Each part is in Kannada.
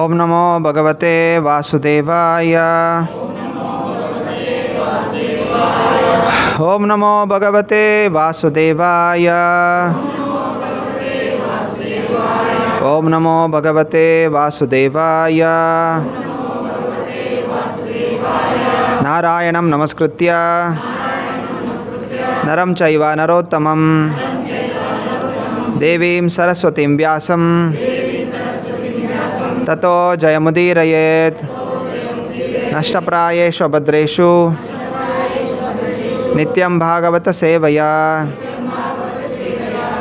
ಓಂ ನಮೋ ಭಗವತೆ ವಾಸುದೇವಾಯ. ಓಂ ನಮೋ ಭಗವತೆ ವಾಸುದೇವಾಯ. ಓಂ ನಮೋ ಭಗವತೆ ವಾಸುದೇವಾಯ. ನಾರಾಯಣಂ ನಮಸ್ಕೃತ್ಯ ನರಂ ಚೈವ ನರೋತ್ತಮಂ ದೇವೀಂ ಸರಸ್ವತೀಂ ವ್ಯಾಸಂ ತತೋ ಜಯಮುದೀರಯೇತ್. ನಷ್ಟಪ್ರಾಯೇಷು ಭದ್ರೇಷು ನಿತ್ಯಂ ಭಾಗವತ ಸೇವಯಾ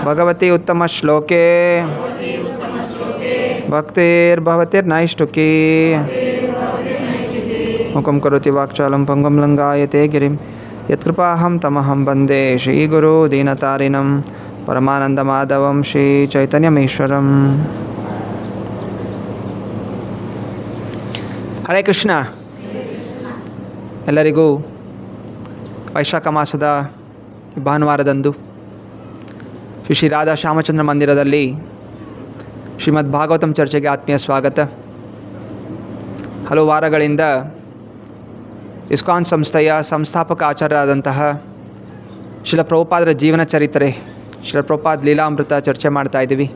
ಭಗವತಿ ಉತ್ತಮ ಶ್ಲೋಕೆ ಭಕ್ತಿರ್ಭವತಿರ್ನೈಷ್ಟುಕೀ. ಮುಖಂ ಕರೋತಿ ವಾಕ್ಚಾಲಂ ಪಂಗುಂ ಲಂಘಾಯತೆ ಗಿರಿಂ ಯತ್ಕೃಪಾಹಂ ತಮಹಂ ವಂದೇ ಶ್ರೀಗುರು ದೀನತಾರಿಣಂ ಪರಮಾನಂದಮಾಧವಂ ಶ್ರೀ ಚೈತನ್ಯಮೀಶ್ವರಂ. ಹರೇ ಕೃಷ್ಣ. ಎಲ್ಲರಿಗೂ ವೈಶಾಖ ಮಾಸದ ಭಾನುವಾರದಂದು ಶ್ರೀ ರಾಧಾ ಶ್ಯಾಮಚಂದ್ರ ಮಂದಿರದಲ್ಲಿ ಶ್ರೀಮದ್ ಭಾಗವತಂ ಚರ್ಚೆಗೆ ಆತ್ಮೀಯ ಸ್ವಾಗತ. ಹಲವು ವಾರಗಳಿಂದ ಇಸ್ಕಾನ್ ಸಂಸ್ಥೆಯ ಸಂಸ್ಥಾಪಕ ಆಚಾರ್ಯರಾದಂತಹ ಶ್ರೀಲ ಪ್ರಭುಪಾದರ ಜೀವನ ಚರಿತ್ರೆ, ಶ್ರೀಲ ಪ್ರಭುಪಾದ ಲೀಲಾಮೃತ ಚರ್ಚೆ ಮಾಡ್ತಾಯಿದ್ದೀವಿ.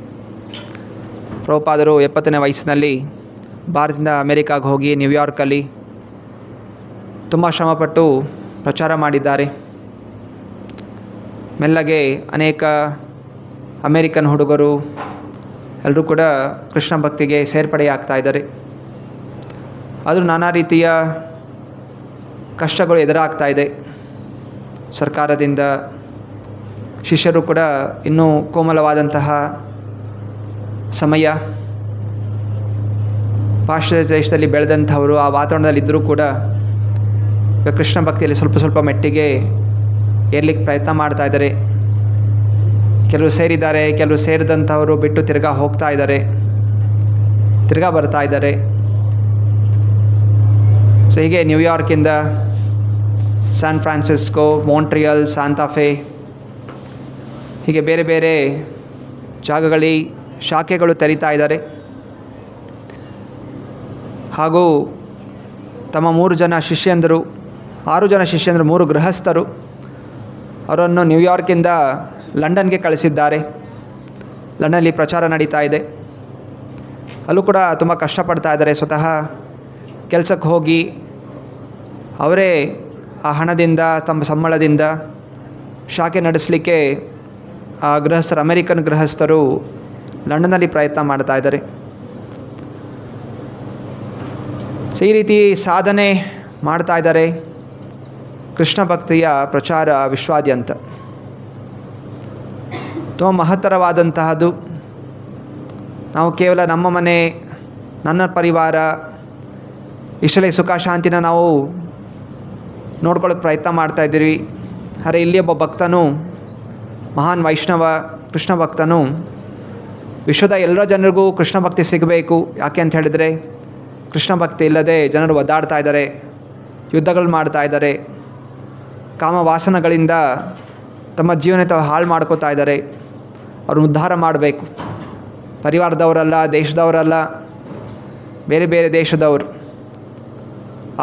ಪ್ರಭುಪಾದರು 70ನೇ ವಯಸ್ಸಿನಲ್ಲಿ ಭಾರತದಿಂದ ಅಮೇರಿಕಾಗೆ ಹೋಗಿ ನ್ಯೂಯಾರ್ಕಲ್ಲಿ ತುಂಬ ಶ್ರಮಪಟ್ಟು ಪ್ರಚಾರ ಮಾಡಿದ್ದಾರೆ. ಮೆಲ್ಲಗೆ ಅನೇಕ ಅಮೇರಿಕನ್ ಹುಡುಗರು ಎಲ್ಲರೂ ಕೂಡ ಕೃಷ್ಣ ಭಕ್ತಿಗೆ ಸೇರ್ಪಡೆಯಾಗ್ತಾ ಇದ್ದಾರೆ. ಆದರೂ ನಾನಾ ರೀತಿಯ ಕಷ್ಟಗಳು ಎದುರಾಗ್ತಾ ಇದೆ. ಸರ್ಕಾರದಿಂದ, ಶಿಷ್ಯರು ಕೂಡ ಇನ್ನೂ ಕೋಮಲವಾದಂತಹ ಸಮಯ, ಪಾಶ್ಚಾತ್ಯ ದೇಶದಲ್ಲಿ ಬೆಳೆದಂಥವರು ಆ ವಾತಾವರಣದಲ್ಲಿದ್ದರೂ ಕೂಡ ಈಗ ಕೃಷ್ಣ ಭಕ್ತಿಯಲ್ಲಿ ಸ್ವಲ್ಪ ಮೆಟ್ಟಿಗೆ ಏರ್ಲಿಕ್ಕೆ ಪ್ರಯತ್ನ ಮಾಡ್ತಾ ಇದ್ದಾರೆ. ಕೆಲವರು ಸೇರಿದ್ದಾರೆ, ಕೆಲವರು ಸೇರಿದಂಥವರು ಬಿಟ್ಟು ತಿರ್ಗಾ ಹೋಗ್ತಾ ಇದ್ದಾರೆ, ತಿರ್ಗಾ ಬರ್ತಾ ಇದ್ದಾರೆ. ಸೊ ಹೀಗೆ ನ್ಯೂಯಾರ್ಕಿಂದ ಸ್ಯಾನ್ ಫ್ರಾನ್ಸಿಸ್ಕೋ, ಮಾಂಟ್ರಿಯಲ್, ಸಾಂತಾಫೆ, ಹೀಗೆ ಬೇರೆ ಬೇರೆ ಜಾಗಗಳಲ್ಲಿ ಶಾಖೆಗಳು ತೆರೀತಾ ಇದ್ದಾರೆ. ಹಾಗೂ ತಮ್ಮ 6 ಜನ ಶಿಷ್ಯಂದರು, 3 ಗೃಹಸ್ಥರು, ಅವರನ್ನು ನ್ಯೂಯಾರ್ಕಿಂದ ಲಂಡನ್ಗೆ ಕಳಿಸಿದ್ದಾರೆ. ಲಂಡನ್ನಲ್ಲಿ ಪ್ರಚಾರ ನಡೀತಾ ಇದೆ. ಅಲ್ಲೂ ಕೂಡ ತುಂಬ ಕಷ್ಟಪಡ್ತಾ ಇದ್ದಾರೆ. ಸ್ವತಃ ಕೆಲಸಕ್ಕೆ ಹೋಗಿ ಅವರೇ ಆ ಹಣದಿಂದ, ತಮ್ಮ ಸಂಬಳದಿಂದ ಶಾಖೆ ನಡೆಸಲಿಕ್ಕೆ ಆ ಗೃಹಸ್ಥರು, ಅಮೇರಿಕನ್ ಗೃಹಸ್ಥರು ಲಂಡನ್ನಲ್ಲಿ ಪ್ರಯತ್ನ ಮಾಡ್ತಾ ಇದ್ದಾರೆ. ಸೊ ಈ ರೀತಿ ಸಾಧನೆ ಮಾಡ್ತಾ ಇದ್ದಾರೆ. ಕೃಷ್ಣ ಭಕ್ತಿಯ ಪ್ರಚಾರ ವಿಶ್ವಾದ್ಯಂತ ತುಂಬ ಮಹತ್ತರವಾದಂತಹದ್ದು. ನಾವು ಕೇವಲ ನಮ್ಮ ಮನೆ, ನನ್ನ ಪರಿವಾರ, ಇಷ್ಟಲೇ ಸುಖ ಶಾಂತಿನ ನಾವು ನೋಡ್ಕೊಳ್ಳೋಕೆ ಪ್ರಯತ್ನ ಮಾಡ್ತಾಯಿದ್ದೀವಿ. ಆದರೆ ಇಲ್ಲಿ ಒಬ್ಬ ಭಕ್ತನು, ಮಹಾನ್ ವೈಷ್ಣವ ಕೃಷ್ಣ ಭಕ್ತನು, ವಿಶ್ವದ ಎಲ್ಲ ಜನರಿಗೂ ಕೃಷ್ಣ ಭಕ್ತಿ ಸಿಗಬೇಕು. ಯಾಕೆ ಅಂತ ಹೇಳಿದರೆ, ಕೃಷ್ಣ ಭಕ್ತಿ ಇಲ್ಲದೆ ಜನರು ಒದ್ದಾಡ್ತಾ ಇದ್ದಾರೆ, ಯುದ್ಧಗಳು ಮಾಡ್ತಾ ಇದ್ದಾರೆ, ಕಾಮವಾಸನಗಳಿಂದ ತಮ್ಮ ಜೀವನ ಹಾಳು ಮಾಡ್ಕೋತಾ ಇದ್ದಾರೆ. ಅವ್ರನ್ನ ಉದ್ಧಾರ ಮಾಡಬೇಕು. ಪರಿವಾರದವರಲ್ಲ, ದೇಶದವರಲ್ಲ, ಬೇರೆ ಬೇರೆ ದೇಶದವರು.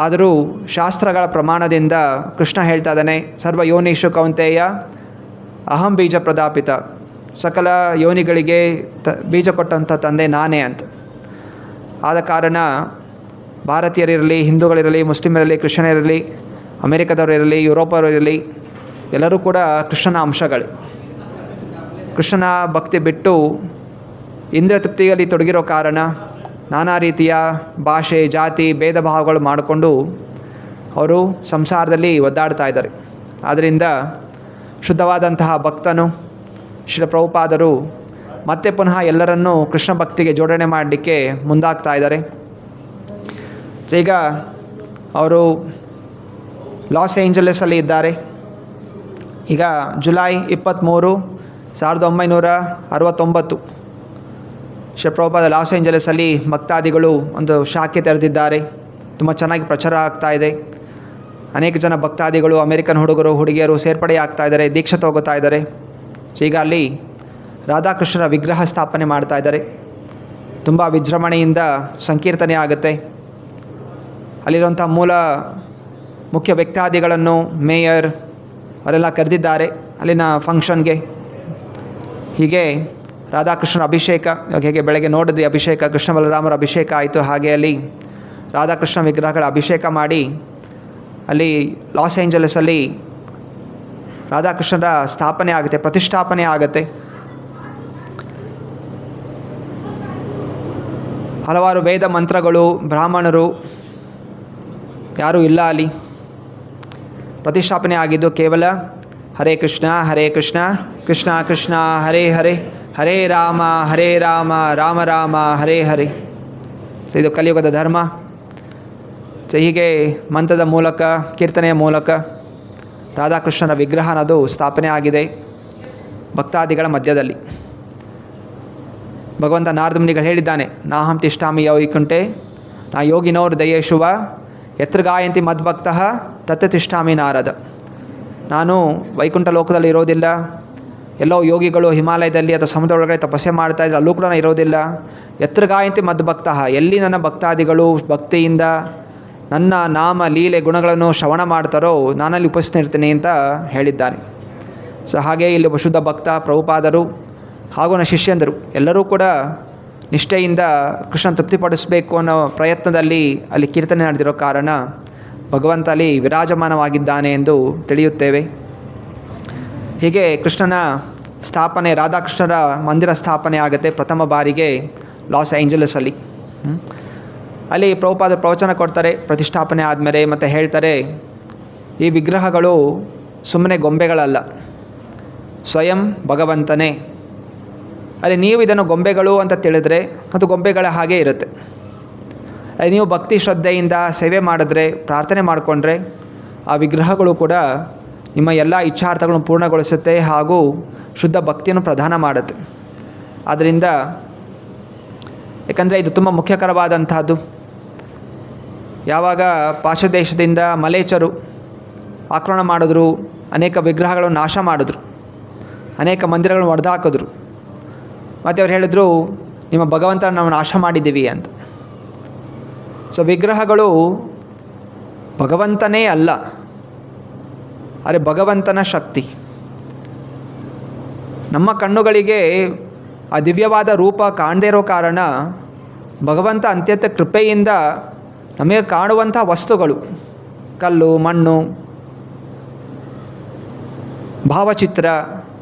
ಆದರೂ ಶಾಸ್ತ್ರಗಳ ಪ್ರಮಾಣದಿಂದ ಕೃಷ್ಣ ಹೇಳ್ತಾ ಇದ್ದಾನೆ, ಸರ್ವ ಯೋನಿಷು ಕೌಂತೆಯ ಅಹಂ ಬೀಜ ಪ್ರದಾಪಿತ. ಸಕಲ ಯೋನಿಗಳಿಗೆ ಬೀಜ ಕೊಟ್ಟಂಥ ತಂದೆ ನಾನೇ ಅಂತ. ಆದ ಕಾರಣ ಭಾರತೀಯರಿರಲಿ, ಹಿಂದೂಗಳಿರಲಿ, ಮುಸ್ಲಿಮರಿರಲಿ, ಕ್ರಿಶ್ಚಿಯನರಿರಲಿ, ಅಮೇರಿಕದವರಿರಲಿ, ಯುರೋಪವರಿರಲಿ, ಎಲ್ಲರೂ ಕೂಡ ಕೃಷ್ಣನ ಅಂಶಗಳು. ಕೃಷ್ಣನ ಭಕ್ತಿ ಬಿಟ್ಟು ಇಂದ್ರಿಯ ತೃಪ್ತಿಯಲ್ಲಿ ತೊಡಗಿರೋ ಕಾರಣ ನಾನಾ ರೀತಿಯ ಭಾಷೆ, ಜಾತಿ, ಭೇದ ಭಾವಗಳು ಮಾಡಿಕೊಂಡು ಅವರು ಸಂಸಾರದಲ್ಲಿ ಒದ್ದಾಡ್ತಾ ಇದ್ದಾರೆ. ಆದ್ದರಿಂದ ಶುದ್ಧವಾದಂತಹ ಭಕ್ತನು ಶ್ರೀ ಪ್ರಭುಪಾದರು ಮತ್ತೆ ಪುನಃ ಎಲ್ಲರನ್ನೂ ಕೃಷ್ಣ ಭಕ್ತಿಗೆ ಜೋಡಣೆ ಮಾಡಲಿಕ್ಕೆ ಮುಂದಾಗ್ತಾ ಇದ್ದಾರೆ. ಈಗ ಅವರು ಲಾಸ್ ಏಂಜಲೀಸಲ್ಲಿ ಇದ್ದಾರೆ. ಈಗ ಜುಲೈ 23, 1969 ಶ್ರೀ ಪ್ರಭುಪಾದ ಲಾಸ್ ಏಂಜಲೀಸಲ್ಲಿ ಭಕ್ತಾದಿಗಳು ಒಂದು ಶಾಖೆ ತೆರೆದಿದ್ದಾರೆ. ತುಂಬ ಚೆನ್ನಾಗಿ ಪ್ರಚಾರ ಆಗ್ತಾ ಇದೆ. ಅನೇಕ ಜನ ಭಕ್ತಾದಿಗಳು, ಅಮೇರಿಕನ್ ಹುಡುಗರು, ಹುಡುಗಿಯರು ಸೇರ್ಪಡೆ ಆಗ್ತಾ ಇದ್ದಾರೆ, ದೀಕ್ಷೆ ತಗೋತಾ ಇದ್ದಾರೆ. ಈಗ ಅಲ್ಲಿ ರಾಧಾಕೃಷ್ಣರ ವಿಗ್ರಹ ಸ್ಥಾಪನೆ ಮಾಡ್ತಾ ಇದ್ದಾರೆ. ತುಂಬ ವಿಜೃಂಭಣೆಯಿಂದ ಸಂಕೀರ್ತನೆ ಆಗುತ್ತೆ. ಅಲ್ಲಿರುವಂಥ ಮುಖ್ಯ ವ್ಯಕ್ತಾದಿಗಳನ್ನು ಮೇಯರ್ ಅವರೆಲ್ಲ ಕರೆದಿದ್ದಾರೆ ಅಲ್ಲಿನ ಫಂಕ್ಷನ್ಗೆ. ಹೀಗೆ ರಾಧಾಕೃಷ್ಣರ ಅಭಿಷೇಕ, ಹೇಗೆ ಬೆಳಗ್ಗೆ ನೋಡಿದ್ವಿ ಅಭಿಷೇಕ, ಕೃಷ್ಣ ಬಲರಾಮರ ಅಭಿಷೇಕ ಆಯಿತು. ಹಾಗೆ ಅಲ್ಲಿ ರಾಧಾಕೃಷ್ಣ ವಿಗ್ರಹಗಳ ಅಭಿಷೇಕ ಮಾಡಿ ಅಲ್ಲಿ ಲಾಸ್ ಏಂಜಲಸಲ್ಲಿ ರಾಧಾಕೃಷ್ಣರ ಸ್ಥಾಪನೆ ಆಗುತ್ತೆ, ಪ್ರತಿಷ್ಠಾಪನೆ ಆಗುತ್ತೆ. ಹಲವಾರು ವೇದ ಮಂತ್ರಗಳು, ಬ್ರಾಹ್ಮಣರು ಯಾರೂ ಇಲ್ಲ ಅಲ್ಲಿ. ಪ್ರತಿಷ್ಠಾಪನೆ ಆಗಿದ್ದು ಕೇವಲ ಹರೇ ಕೃಷ್ಣ ಕೃಷ್ಣ ಕೃಷ್ಣ ಹರೇ ಹರೇ, ಹರೇ ರಾಮ ರಾಮ ರಾಮ ಹರೇ ಹರೇ. ಸೊ ಇದು ಕಲಿಯುಗದ ಧರ್ಮ. ಸೊ ಹೀಗೆ ಮಂತ್ರದ ಮೂಲಕ, ಕೀರ್ತನೆಯ ಮೂಲಕ ರಾಧಾಕೃಷ್ಣನ ವಿಗ್ರಹ ಅನ್ನೋದು ಸ್ಥಾಪನೆ ಆಗಿದೆ ಭಕ್ತಾದಿಗಳ ಮಧ್ಯದಲ್ಲಿ. ಭಗವಂತ ನಾರದ ಮುನಿಗಳು ಹೇಳಿದ್ದಾನೆ, ನಾಹಂ ತಿಷ್ಠಾಮಿ ವೈಕುಂಠೆ ನಾ ಯೋಗಿನೋರ್ ದಯೇಶುವ ಯತ್ರ ಗಾಯಂತಿ ಮದ್ಭಕ್ತಃ ತತ್ ತಿಷ್ಠಾಮಿ ನಾರದ. ನಾನು ವೈಕುಂಠ ಲೋಕದಲ್ಲಿ ಇರೋದಿಲ್ಲ, ಎಲ್ಲೋ ಯೋಗಿಗಳು ಹಿಮಾಲಯದಲ್ಲಿ ಅಥವಾ ಸಮುದ್ರ ಒಳಗಡೆ ತಪಸ್ಸೆ ಮಾಡ್ತಾಯಿದ್ರು, ಅಲ್ಲೂ ಕೂಡ ಇರೋದಿಲ್ಲ. ಯತ್ರ ಗಾಯಂತಿ ಮದ್ಭಕ್ತಃ, ಎಲ್ಲಿ ನನ್ನ ಭಕ್ತಾದಿಗಳು ಭಕ್ತಿಯಿಂದ ನನ್ನ ನಾಮ ಲೀಲೆ ಗುಣಗಳನ್ನು ಶ್ರವಣ ಮಾಡ್ತಾರೋ ನಾನಲ್ಲಿ ಉಪಸ್ಥಿತಿರ್ತೀನಿ ಅಂತ ಹೇಳಿದ್ದಾನೆ. ಸೊ ಹಾಗೆ ಇಲ್ಲಿ ಒಬ್ಬ ಶುದ್ಧ ಭಕ್ತ ಪ್ರಭುಪಾದರು ಹಾಗೂ ನನ್ನ ಶಿಷ್ಯಂದರು ಎಲ್ಲರೂ ಕೂಡ ನಿಷ್ಠೆಯಿಂದ ಕೃಷ್ಣ ತೃಪ್ತಿಪಡಿಸಬೇಕು ಅನ್ನೋ ಪ್ರಯತ್ನದಲ್ಲಿ ಅಲ್ಲಿ ಕೀರ್ತನೆ ನಡೆದಿರೋ ಕಾರಣ ಭಗವಂತ ಅಲ್ಲಿ ವಿರಾಜಮಾನವಾಗಿದ್ದಾನೆ ಎಂದು ತಿಳಿಯುತ್ತೇವೆ. ಹೀಗೆ ಕೃಷ್ಣನ ಸ್ಥಾಪನೆ, ರಾಧಾಕೃಷ್ಣರ ಮಂದಿರ ಸ್ಥಾಪನೆ ಆಗುತ್ತೆ ಪ್ರಥಮ ಬಾರಿಗೆ ಲಾಸ್ ಏಂಜಲಸಲ್ಲಿ. ಅಲ್ಲಿ ಪ್ರಭುಪಾದರು ಪ್ರವಚನ ಕೊಡ್ತಾರೆ ಪ್ರತಿಷ್ಠಾಪನೆ ಆದಮೇಲೆ. ಮತ್ತು ಹೇಳ್ತಾರೆ, ಈ ವಿಗ್ರಹಗಳು ಸುಮ್ಮನೆ ಗೊಂಬೆಗಳಲ್ಲ, ಸ್ವಯಂ ಭಗವಂತನೇ. ಅಲ್ಲಿ ನೀವು ಇದನ್ನು ಗೊಂಬೆಗಳು ಅಂತ ತಿಳಿದ್ರೆ ಅದು ಗೊಂಬೆಗಳ ಹಾಗೆ ಇರುತ್ತೆ. ಅಲ್ಲಿ ನೀವು ಭಕ್ತಿ ಶ್ರದ್ಧೆಯಿಂದ ಸೇವೆ ಮಾಡಿದ್ರೆ, ಪ್ರಾರ್ಥನೆ ಮಾಡಿಕೊಂಡ್ರೆ ಆ ವಿಗ್ರಹಗಳು ಕೂಡ ನಿಮ್ಮ ಎಲ್ಲ ಇಚ್ಛಾರ್ಥಗಳನ್ನು ಪೂರ್ಣಗೊಳಿಸುತ್ತೆ ಹಾಗೂ ಶುದ್ಧ ಭಕ್ತಿಯನ್ನು ಪ್ರದಾನ ಮಾಡುತ್ತೆ. ಆದ್ದರಿಂದ ಏಕೆಂದರೆ ಇದು ತುಂಬ ಮುಖ್ಯಕರವಾದಂತಹದ್ದು. ಯಾವಾಗ ಪಾಶ್ಚಾತ್ಯ ದೇಶದಿಂದ ಮಲೇಚರು ಆಕ್ರಮಣ ಮಾಡಿದ್ರು, ಅನೇಕ ವಿಗ್ರಹಗಳನ್ನು ನಾಶ ಮಾಡಿದ್ರು, ಅನೇಕ ಮಂದಿರಗಳನ್ನು ಒಡೆದಾಕಿದ್ರು. ಮತ್ತು ಅವ್ರು ಹೇಳಿದ್ರು, ನಿಮ್ಮ ಭಗವಂತನ ನಾವು ನಾಶ ಮಾಡಿದ್ದೀವಿ ಅಂತ. ಸೊ ವಿಗ್ರಹಗಳು ಭಗವಂತನೇ ಅಲ್ಲ, ಆದರೆ ಭಗವಂತನ ಶಕ್ತಿ. ನಮ್ಮ ಕಣ್ಣುಗಳಿಗೆ ಆ ದಿವ್ಯವಾದ ರೂಪ ಕಾಣದೇ ಇರೋ ಕಾರಣ ಭಗವಂತ ಅತ್ಯಂತ ಕೃಪೆಯಿಂದ ನಮಗೆ ಕಾಣುವಂಥ ವಸ್ತುಗಳು, ಕಲ್ಲು, ಮಣ್ಣು, ಭಾವಚಿತ್ರ,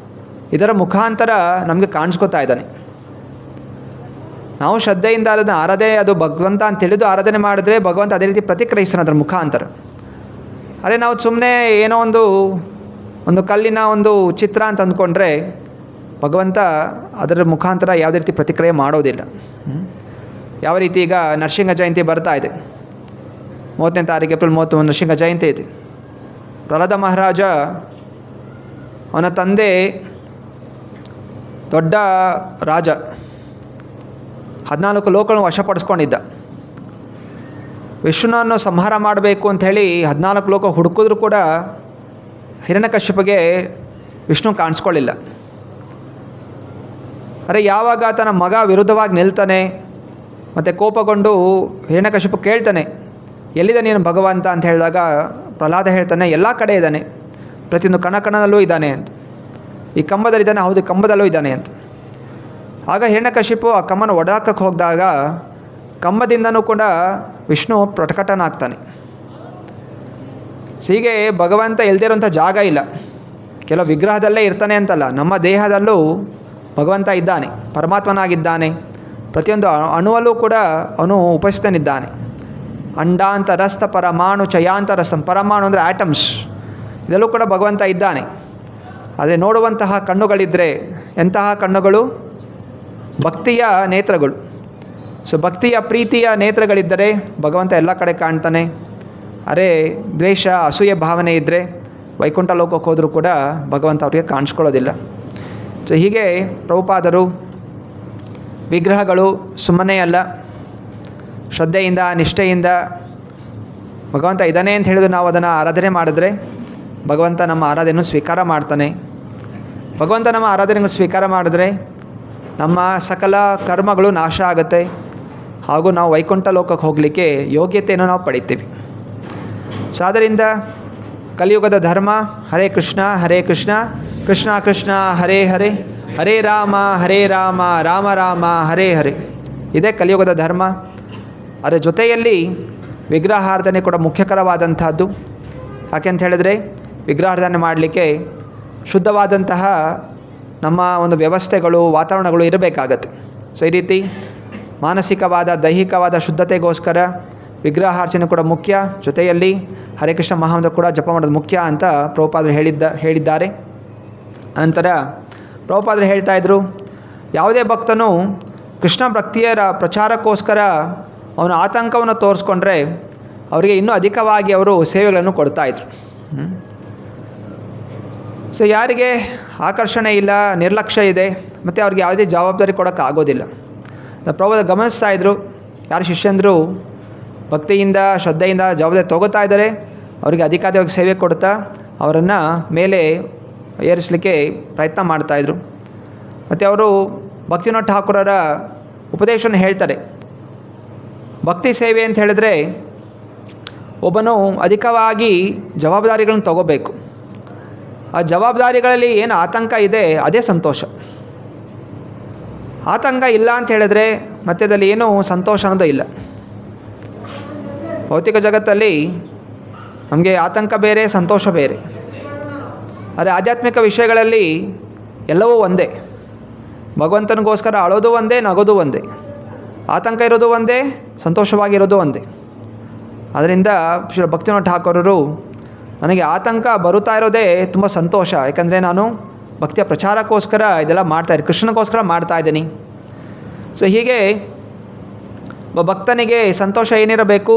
ಇದರ ಮುಖಾಂತರ ನಮಗೆ ಕಾಣಿಸ್ಕೊತಾ ಇದ್ದಾನೆ. ನಾವು ಶ್ರದ್ಧೆಯಿಂದ ಅದನ್ನು ಆರಾಧನೆ, ಅದು ಭಗವಂತ ಅಂತ ತಿಳಿದು ಆರಾಧನೆ ಮಾಡಿದ್ರೆ ಭಗವಂತ ಅದೇ ರೀತಿ ಪ್ರತಿಕ್ರಿಯಿಸ್ತಾನೆ ಅದರ ಮುಖಾಂತರ. ಅದೇ ನಾವು ಸುಮ್ಮನೆ ಏನೋ ಒಂದು ಕಲ್ಲಿನ ಒಂದು ಚಿತ್ರ ಅಂತ ಅಂದ್ಕೊಂಡ್ರೆ ಭಗವಂತ ಅದರ ಮುಖಾಂತರ ಯಾವುದೇ ರೀತಿ ಪ್ರತಿಕ್ರಿಯೆ ಮಾಡೋದಿಲ್ಲ. ಯಾವ ರೀತಿ ಈಗ ನರಸಿಂಹ ಜಯಂತಿ ಬರ್ತಾ ಇದೆ, 30ನೇ ತಾರೀಕು ಏಪ್ರಿಲ್ 31 ನರಸಿಂಹ ಜಯಂತಿ ಇದೆ. ಪ್ರಹ್ಲಾದ ಮಹಾರಾಜ, ಅವನ ತಂದೆ ದೊಡ್ಡ ರಾಜ, 14 ಲೋಕಗಳನ್ನು ವಶಪಡಿಸ್ಕೊಂಡಿದ್ದ. ವಿಷ್ಣುನನ್ನು ಸಂಹಾರ ಮಾಡಬೇಕು ಅಂಥೇಳಿ 14 ಲೋಕ ಹುಡುಕಿದ್ರೂ ಕೂಡ ಹಿರಣ್ಯಕಶ್ಯಪಿಗೆ ವಿಷ್ಣು ಕಾಣಿಸ್ಕೊಳ್ಳಿಲ್ಲ. ಅರೆ ಯಾವಾಗ ತನ್ನ ಮಗ ವಿರುದ್ಧವಾಗಿ ನಿಲ್ತಾನೆ ಮತ್ತು ಕೋಪಗೊಂಡು ಹಿರಣ್ಯಕಶ್ಯಪ ಕೇಳ್ತಾನೆ, ಎಲ್ಲಿದೆ ನೀನು ಭಗವಂತ ಅಂತ ಹೇಳಿದಾಗ ಪ್ರಹ್ಲಾದ ಹೇಳ್ತಾನೆ, ಎಲ್ಲ ಕಡೆ ಇದ್ದಾನೆ, ಪ್ರತಿಯೊಂದು ಕಣಕಣದಲ್ಲೂ ಇದ್ದಾನೆ ಅಂತ. ಈ ಕಂಬದಲ್ಲಿದ್ದಾನೆ, ಹೌದು ಕಂಬದಲ್ಲೂ ಇದ್ದಾನೆ ಅಂತ. ಆಗ ಹಿರಣ್ಯಕಶಿಪು ಆ ಕಂಬನ ಒಡಾಕಕ್ಕೆ ಹೋಗಿದಾಗ ಕಂಬದಿಂದನೂ ಕೂಡ ವಿಷ್ಣು ಪ್ರಕಟನಾಗ್ತಾನೆ. ಹೀಗೆ ಭಗವಂತ ಇಲ್ದಿರೋಂಥ ಜಾಗ ಇಲ್ಲ. ಕೆಲವು ವಿಗ್ರಹದಲ್ಲೇ ಇರ್ತಾನೆ ಅಂತಲ್ಲ, ನಮ್ಮ ದೇಹದಲ್ಲೂ ಭಗವಂತ ಇದ್ದಾನೆ, ಪರಮಾತ್ಮನಾಗಿದ್ದಾನೆ. ಪ್ರತಿಯೊಂದು ಅಣುವಲ್ಲೂ ಕೂಡ ಅವನು ಉಪಸ್ಥಿತನಿದ್ದಾನೆ. ಅಂಡಾಂತರಸ್ಥ ಪರಮಾಣು ಚಯಾಂತರಸ್ಥಂ, ಪರಮಾಣು ಅಂದರೆ ಆಟಮ್ಸ್, ಇದರಲ್ಲೂ ಕೂಡ ಭಗವಂತ ಇದ್ದಾನೆ. ಆದರೆ ನೋಡುವಂತಹ ಕಣ್ಣುಗಳಿದ್ದರೆ ಎಂತಹ ಕಣ್ಣುಗಳು? ಭಕ್ತಿಯ ನೇತ್ರಗಳು. ಸೊ ಭಕ್ತಿಯ ಪ್ರೀತಿಯ ನೇತ್ರಗಳಿದ್ದರೆ ಭಗವಂತ ಎಲ್ಲ ಕಡೆ ಕಾಣ್ತಾನೆ. ಅರೆ ದ್ವೇಷ ಅಸೂಯೆ ಭಾವನೆ ಇದ್ದರೆ ವೈಕುಂಠ ಲೋಕಕ್ಕೆ ಹೋದರೂ ಕೂಡ ಭಗವಂತ ಅವರಿಗೆ ಕಾಣಿಸ್ಕೊಳ್ಳೋದಿಲ್ಲ. ಸೊ ಹೀಗೆ ಪ್ರಭುಪಾದರು ವಿಗ್ರಹಗಳು ಸುಮ್ಮನೆ ಅಲ್ಲ, ಶ್ರದ್ಧೆಯಿಂದ ನಿಷ್ಠೆಯಿಂದ ಭಗವಂತ ಇದ್ದಾನೆ ಅಂತ ಹೇಳಿದ್ರು ನಾವು ಅದನ್ನು ಆರಾಧನೆ ಮಾಡಿದ್ರೆ ಭಗವಂತ ನಮ್ಮ ಆರಾಧನೆಯನ್ನು ಸ್ವೀಕಾರ ಮಾಡ್ತಾನೆ. ಭಗವಂತ ನಮ್ಮ ಆರಾಧನೆಯನ್ನು ಸ್ವೀಕಾರ ಮಾಡಿದ್ರೆ ನಮ್ಮ ಸಕಲ ಕರ್ಮಗಳು ನಾಶ ಆಗುತ್ತೆ ಹಾಗೂ ನಾವು ವೈಕುಂಠ ಲೋಕಕ್ಕೆ ಹೋಗಲಿಕ್ಕೆ ಯೋಗ್ಯತೆಯನ್ನು ನಾವು ಪಡಿತೀವಿ. ಸೊ ಆದ್ದರಿಂದ ಕಲಿಯುಗದ ಧರ್ಮ ಹರೇ ಕೃಷ್ಣ ಕೃಷ್ಣ ಕೃಷ್ಣ ಹರೇ ಹರೇ, ಹರೇ ರಾಮ ರಾಮ ರಾಮ ಹರೇ ಹರೇ. ಇದೇ ಕಲಿಯುಗದ ಧರ್ಮ. ಅದರ ಜೊತೆಯಲ್ಲಿ ವಿಗ್ರಹಾರ್ಧನೆ ಕೂಡ ಮುಖ್ಯಕರವಾದಂತಹದ್ದು. ಯಾಕೆಂತ ಹೇಳಿದ್ರೆ ವಿಗ್ರಹಾರ್ಧನೆ ಮಾಡಲಿಕ್ಕೆ ಶುದ್ಧವಾದಂತಹ ನಮ್ಮ ಒಂದು ವ್ಯವಸ್ಥೆಗಳು, ವಾತಾವರಣಗಳು ಇರಬೇಕಾಗತ್ತೆ. ಸೊ ಈ ರೀತಿ ಮಾನಸಿಕವಾದ ದೈಹಿಕವಾದ ಶುದ್ಧತೆಗೋಸ್ಕರ ವಿಗ್ರಹಾರ್ಚನೆ ಕೂಡ ಮುಖ್ಯ. ಜೊತೆಯಲ್ಲಿ ಹರೇ ಕೃಷ್ಣ ಮಹಾಮಂತ್ರ ಕೂಡ ಜಪ ಮಾಡೋದು ಮುಖ್ಯ ಅಂತ ಪ್ರಭುಪಾದರು ಹೇಳಿದ್ದಾರೆ. ಅನಂತರ ಪ್ರಭುಪಾದರು ಹೇಳ್ತಾ ಇದ್ದರು, ಯಾವುದೇ ಭಕ್ತನು ಕೃಷ್ಣ ಭಕ್ತಿಯರ ಪ್ರಚಾರಕ್ಕೋಸ್ಕರ ಅವನ ಆತಂಕವನ್ನು ತೋರಿಸ್ಕೊಂಡ್ರೆ ಅವರಿಗೆ ಇನ್ನೂ ಅಧಿಕವಾಗಿ ಅವರು ಸೇವೆಗಳನ್ನು ಕೊಡ್ತಾಯಿದ್ರು. ಸೊ ಯಾರಿಗೆ ಆಕರ್ಷಣೆ ಇಲ್ಲ, ನಿರ್ಲಕ್ಷ್ಯ ಇದೆ, ಮತ್ತು ಅವ್ರಿಗೆ ಯಾವುದೇ ಜವಾಬ್ದಾರಿ ಕೊಡೋಕ್ಕಾಗೋದಿಲ್ಲ. ಪ್ರಭುಪಾದರು ಗಮನಿಸ್ತಾ ಇದ್ದರು, ಯಾರು ಶಿಷ್ಯಂದರು ಭಕ್ತಿಯಿಂದ ಶ್ರದ್ಧೆಯಿಂದ ಜವಾಬ್ದಾರಿ ತೊಗೋತಾ ಇದ್ದಾರೆ ಅವರಿಗೆ ಅಧಿಕಾರವಾಗಿ ಸೇವೆ ಕೊಡ್ತಾ ಅವರನ್ನು ಮೇಲೆ ಏರಿಸಲಿಕ್ಕೆ ಪ್ರಯತ್ನ ಮಾಡ್ತಾಯಿದ್ರು. ಮತ್ತು ಅವರು ಭಕ್ತಿವಿನೋದ್ ಠಾಕೂರರ ಉಪದೇಶವನ್ನು ಹೇಳ್ತಾರೆ. ಭಕ್ತಿ ಸೇವೆ ಅಂತ ಹೇಳಿದ್ರೆ ಒಬ್ಬನು ಅಧಿಕವಾಗಿ ಜವಾಬ್ದಾರಿಗಳನ್ನು ತಗೋಬೇಕು. ಆ ಜವಾಬ್ದಾರಿಗಳಲ್ಲಿ ಏನು ಆತಂಕ ಇದೆ ಅದೇ ಸಂತೋಷ. ಆತಂಕ ಇಲ್ಲ ಅಂತ ಹೇಳಿದ್ರೆ ಮಧ್ಯದಲ್ಲಿ ಏನೂ ಸಂತೋಷ ಅನ್ನೋದು ಇಲ್ಲ. ಭೌತಿಕ ಜಗತ್ತಲ್ಲಿ ನಮಗೆ ಆತಂಕ ಬೇರೆ, ಸಂತೋಷ ಬೇರೆ. ಆದರೆ ಆಧ್ಯಾತ್ಮಿಕ ವಿಷಯಗಳಲ್ಲಿ ಎಲ್ಲವೂ ಒಂದೇ. ಭಗವಂತನಿಗೋಸ್ಕರ ಅಳೋದು ಒಂದೇ, ನಗೋದು ಒಂದೇ, ಆತಂಕ ಇರೋದು ಒಂದೇ, ಸಂತೋಷವಾಗಿರೋದು ಒಂದೇ. ಅದರಿಂದ ಶ್ರೀ ಭಕ್ತಿವಿನೋದ್ ಠಾಕೂರರು ನನಗೆ ಆತಂಕ ಬರುತ್ತಾ ಇರೋದೇ ತುಂಬ ಸಂತೋಷ, ಯಾಕಂದರೆ ನಾನು ಭಕ್ತಿಯ ಪ್ರಚಾರಕ್ಕೋಸ್ಕರ ಇದೆಲ್ಲ ಮಾಡ್ತಾಯಿದ್ದೀನಿ, ಕೃಷ್ಣನಿಗೋಸ್ಕರ ಮಾಡ್ತಾಯಿದ್ದೀನಿ. ಸೊ ಹೀಗೆ ಭಕ್ತನಿಗೆ ಸಂತೋಷ ಏನಿರಬೇಕು,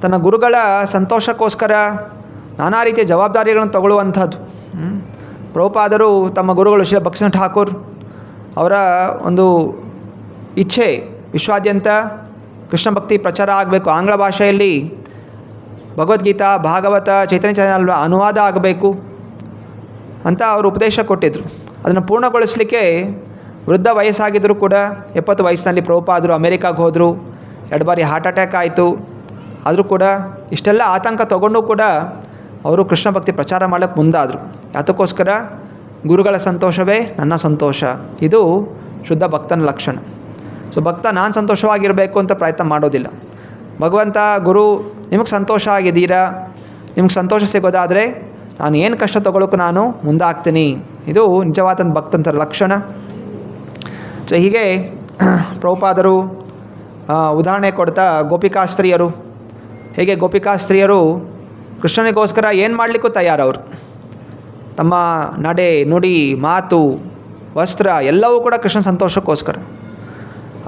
ತನ್ನ ಗುರುಗಳ ಸಂತೋಷಕ್ಕೋಸ್ಕರ ನಾನಾ ರೀತಿಯ ಜವಾಬ್ದಾರಿಗಳನ್ನು ತಗೊಳ್ಳುವಂಥದ್ದು. ಪ್ರಭುಪಾದರು ತಮ್ಮ ಗುರುಗಳು ಶ್ರೀ ಭಕ್ತಿವಿನೋದ್ ಠಾಕೂರ್ ಅವರ ಒಂದು ಇಚ್ಛೆ ವಿಶ್ವಾದ್ಯಂತ ಕೃಷ್ಣ ಭಕ್ತಿ ಪ್ರಚಾರ ಆಗಬೇಕು, ಆಂಗ್ಲ ಭಾಷೆಯಲ್ಲಿ ಭಗವದ್ಗೀತಾ, ಭಾಗವತ, ಚೈತನ್ಯ ಚರಿತಾಮೃತ ಅನುವಾದ ಆಗಬೇಕು ಅಂತ ಅವರು ಉಪದೇಶ ಕೊಟ್ಟಿದ್ದರು. ಅದನ್ನು ಪೂರ್ಣಗೊಳಿಸಲಿಕ್ಕೆ ವೃದ್ಧ ವಯಸ್ಸಾಗಿದ್ದರೂ ಕೂಡ 70 ವಯಸ್ಸಿನಲ್ಲಿ ಪ್ರಭುಪಾದರು ಅಮೇರಿಕಾಗೆ ಹೋದರು. 2 ಬಾರಿ ಹಾರ್ಟ್ ಅಟ್ಯಾಕ್ ಆಯಿತು. ಆದರೂ ಕೂಡ ಇಷ್ಟೆಲ್ಲ ಆತಂಕ ತಗೊಂಡು ಕೂಡ ಅವರು ಕೃಷ್ಣ ಭಕ್ತಿ ಪ್ರಚಾರ ಮಾಡೋಕ್ಕೆ ಮುಂದಾದರು. ಯಾತಕ್ಕೋಸ್ಕರ? ಗುರುಗಳ ಸಂತೋಷವೇ ನನ್ನ ಸಂತೋಷ. ಇದು ಶುದ್ಧ ಭಕ್ತನ ಲಕ್ಷಣ. ಸೊ ಭಕ್ತ ನಾನು ಸಂತೋಷವಾಗಿರಬೇಕು ಅಂತ ಪ್ರಯತ್ನ ಮಾಡೋದಿಲ್ಲ. ಭಗವಂತ ಗುರು ನಿಮಗೆ ಸಂತೋಷ ಆಗಿದ್ದೀರಾ, ನಿಮ್ಗೆ ಸಂತೋಷ ಸಿಗೋದಾದರೆ ನಾನು ಏನು ಕಷ್ಟ ತೊಗೊಳಕ್ಕೂ ನಾನು ಮುಂದಾಗ್ತೀನಿ. ಇದು ನಿಜವಾದ ಭಕ್ತಂತರ ಲಕ್ಷಣ. ಸೊ ಹೀಗೆ ಪ್ರಭುಪಾದರು ಉದಾಹರಣೆ ಕೊಡ್ತಾ ಗೋಪಿಕಾಸ್ತ್ರೀಯರು, ಹೇಗೆ ಗೋಪಿಕಾಸ್ತ್ರೀಯರು ಕೃಷ್ಣನಿಗೋಸ್ಕರ ಏನು ಮಾಡಲಿಕ್ಕೂ ತಯಾರವರು. ತಮ್ಮ ನಡೆ, ನುಡಿ, ಮಾತು, ವಸ್ತ್ರ ಎಲ್ಲವೂ ಕೂಡ ಕೃಷ್ಣ ಸಂತೋಷಕ್ಕೋಸ್ಕರ.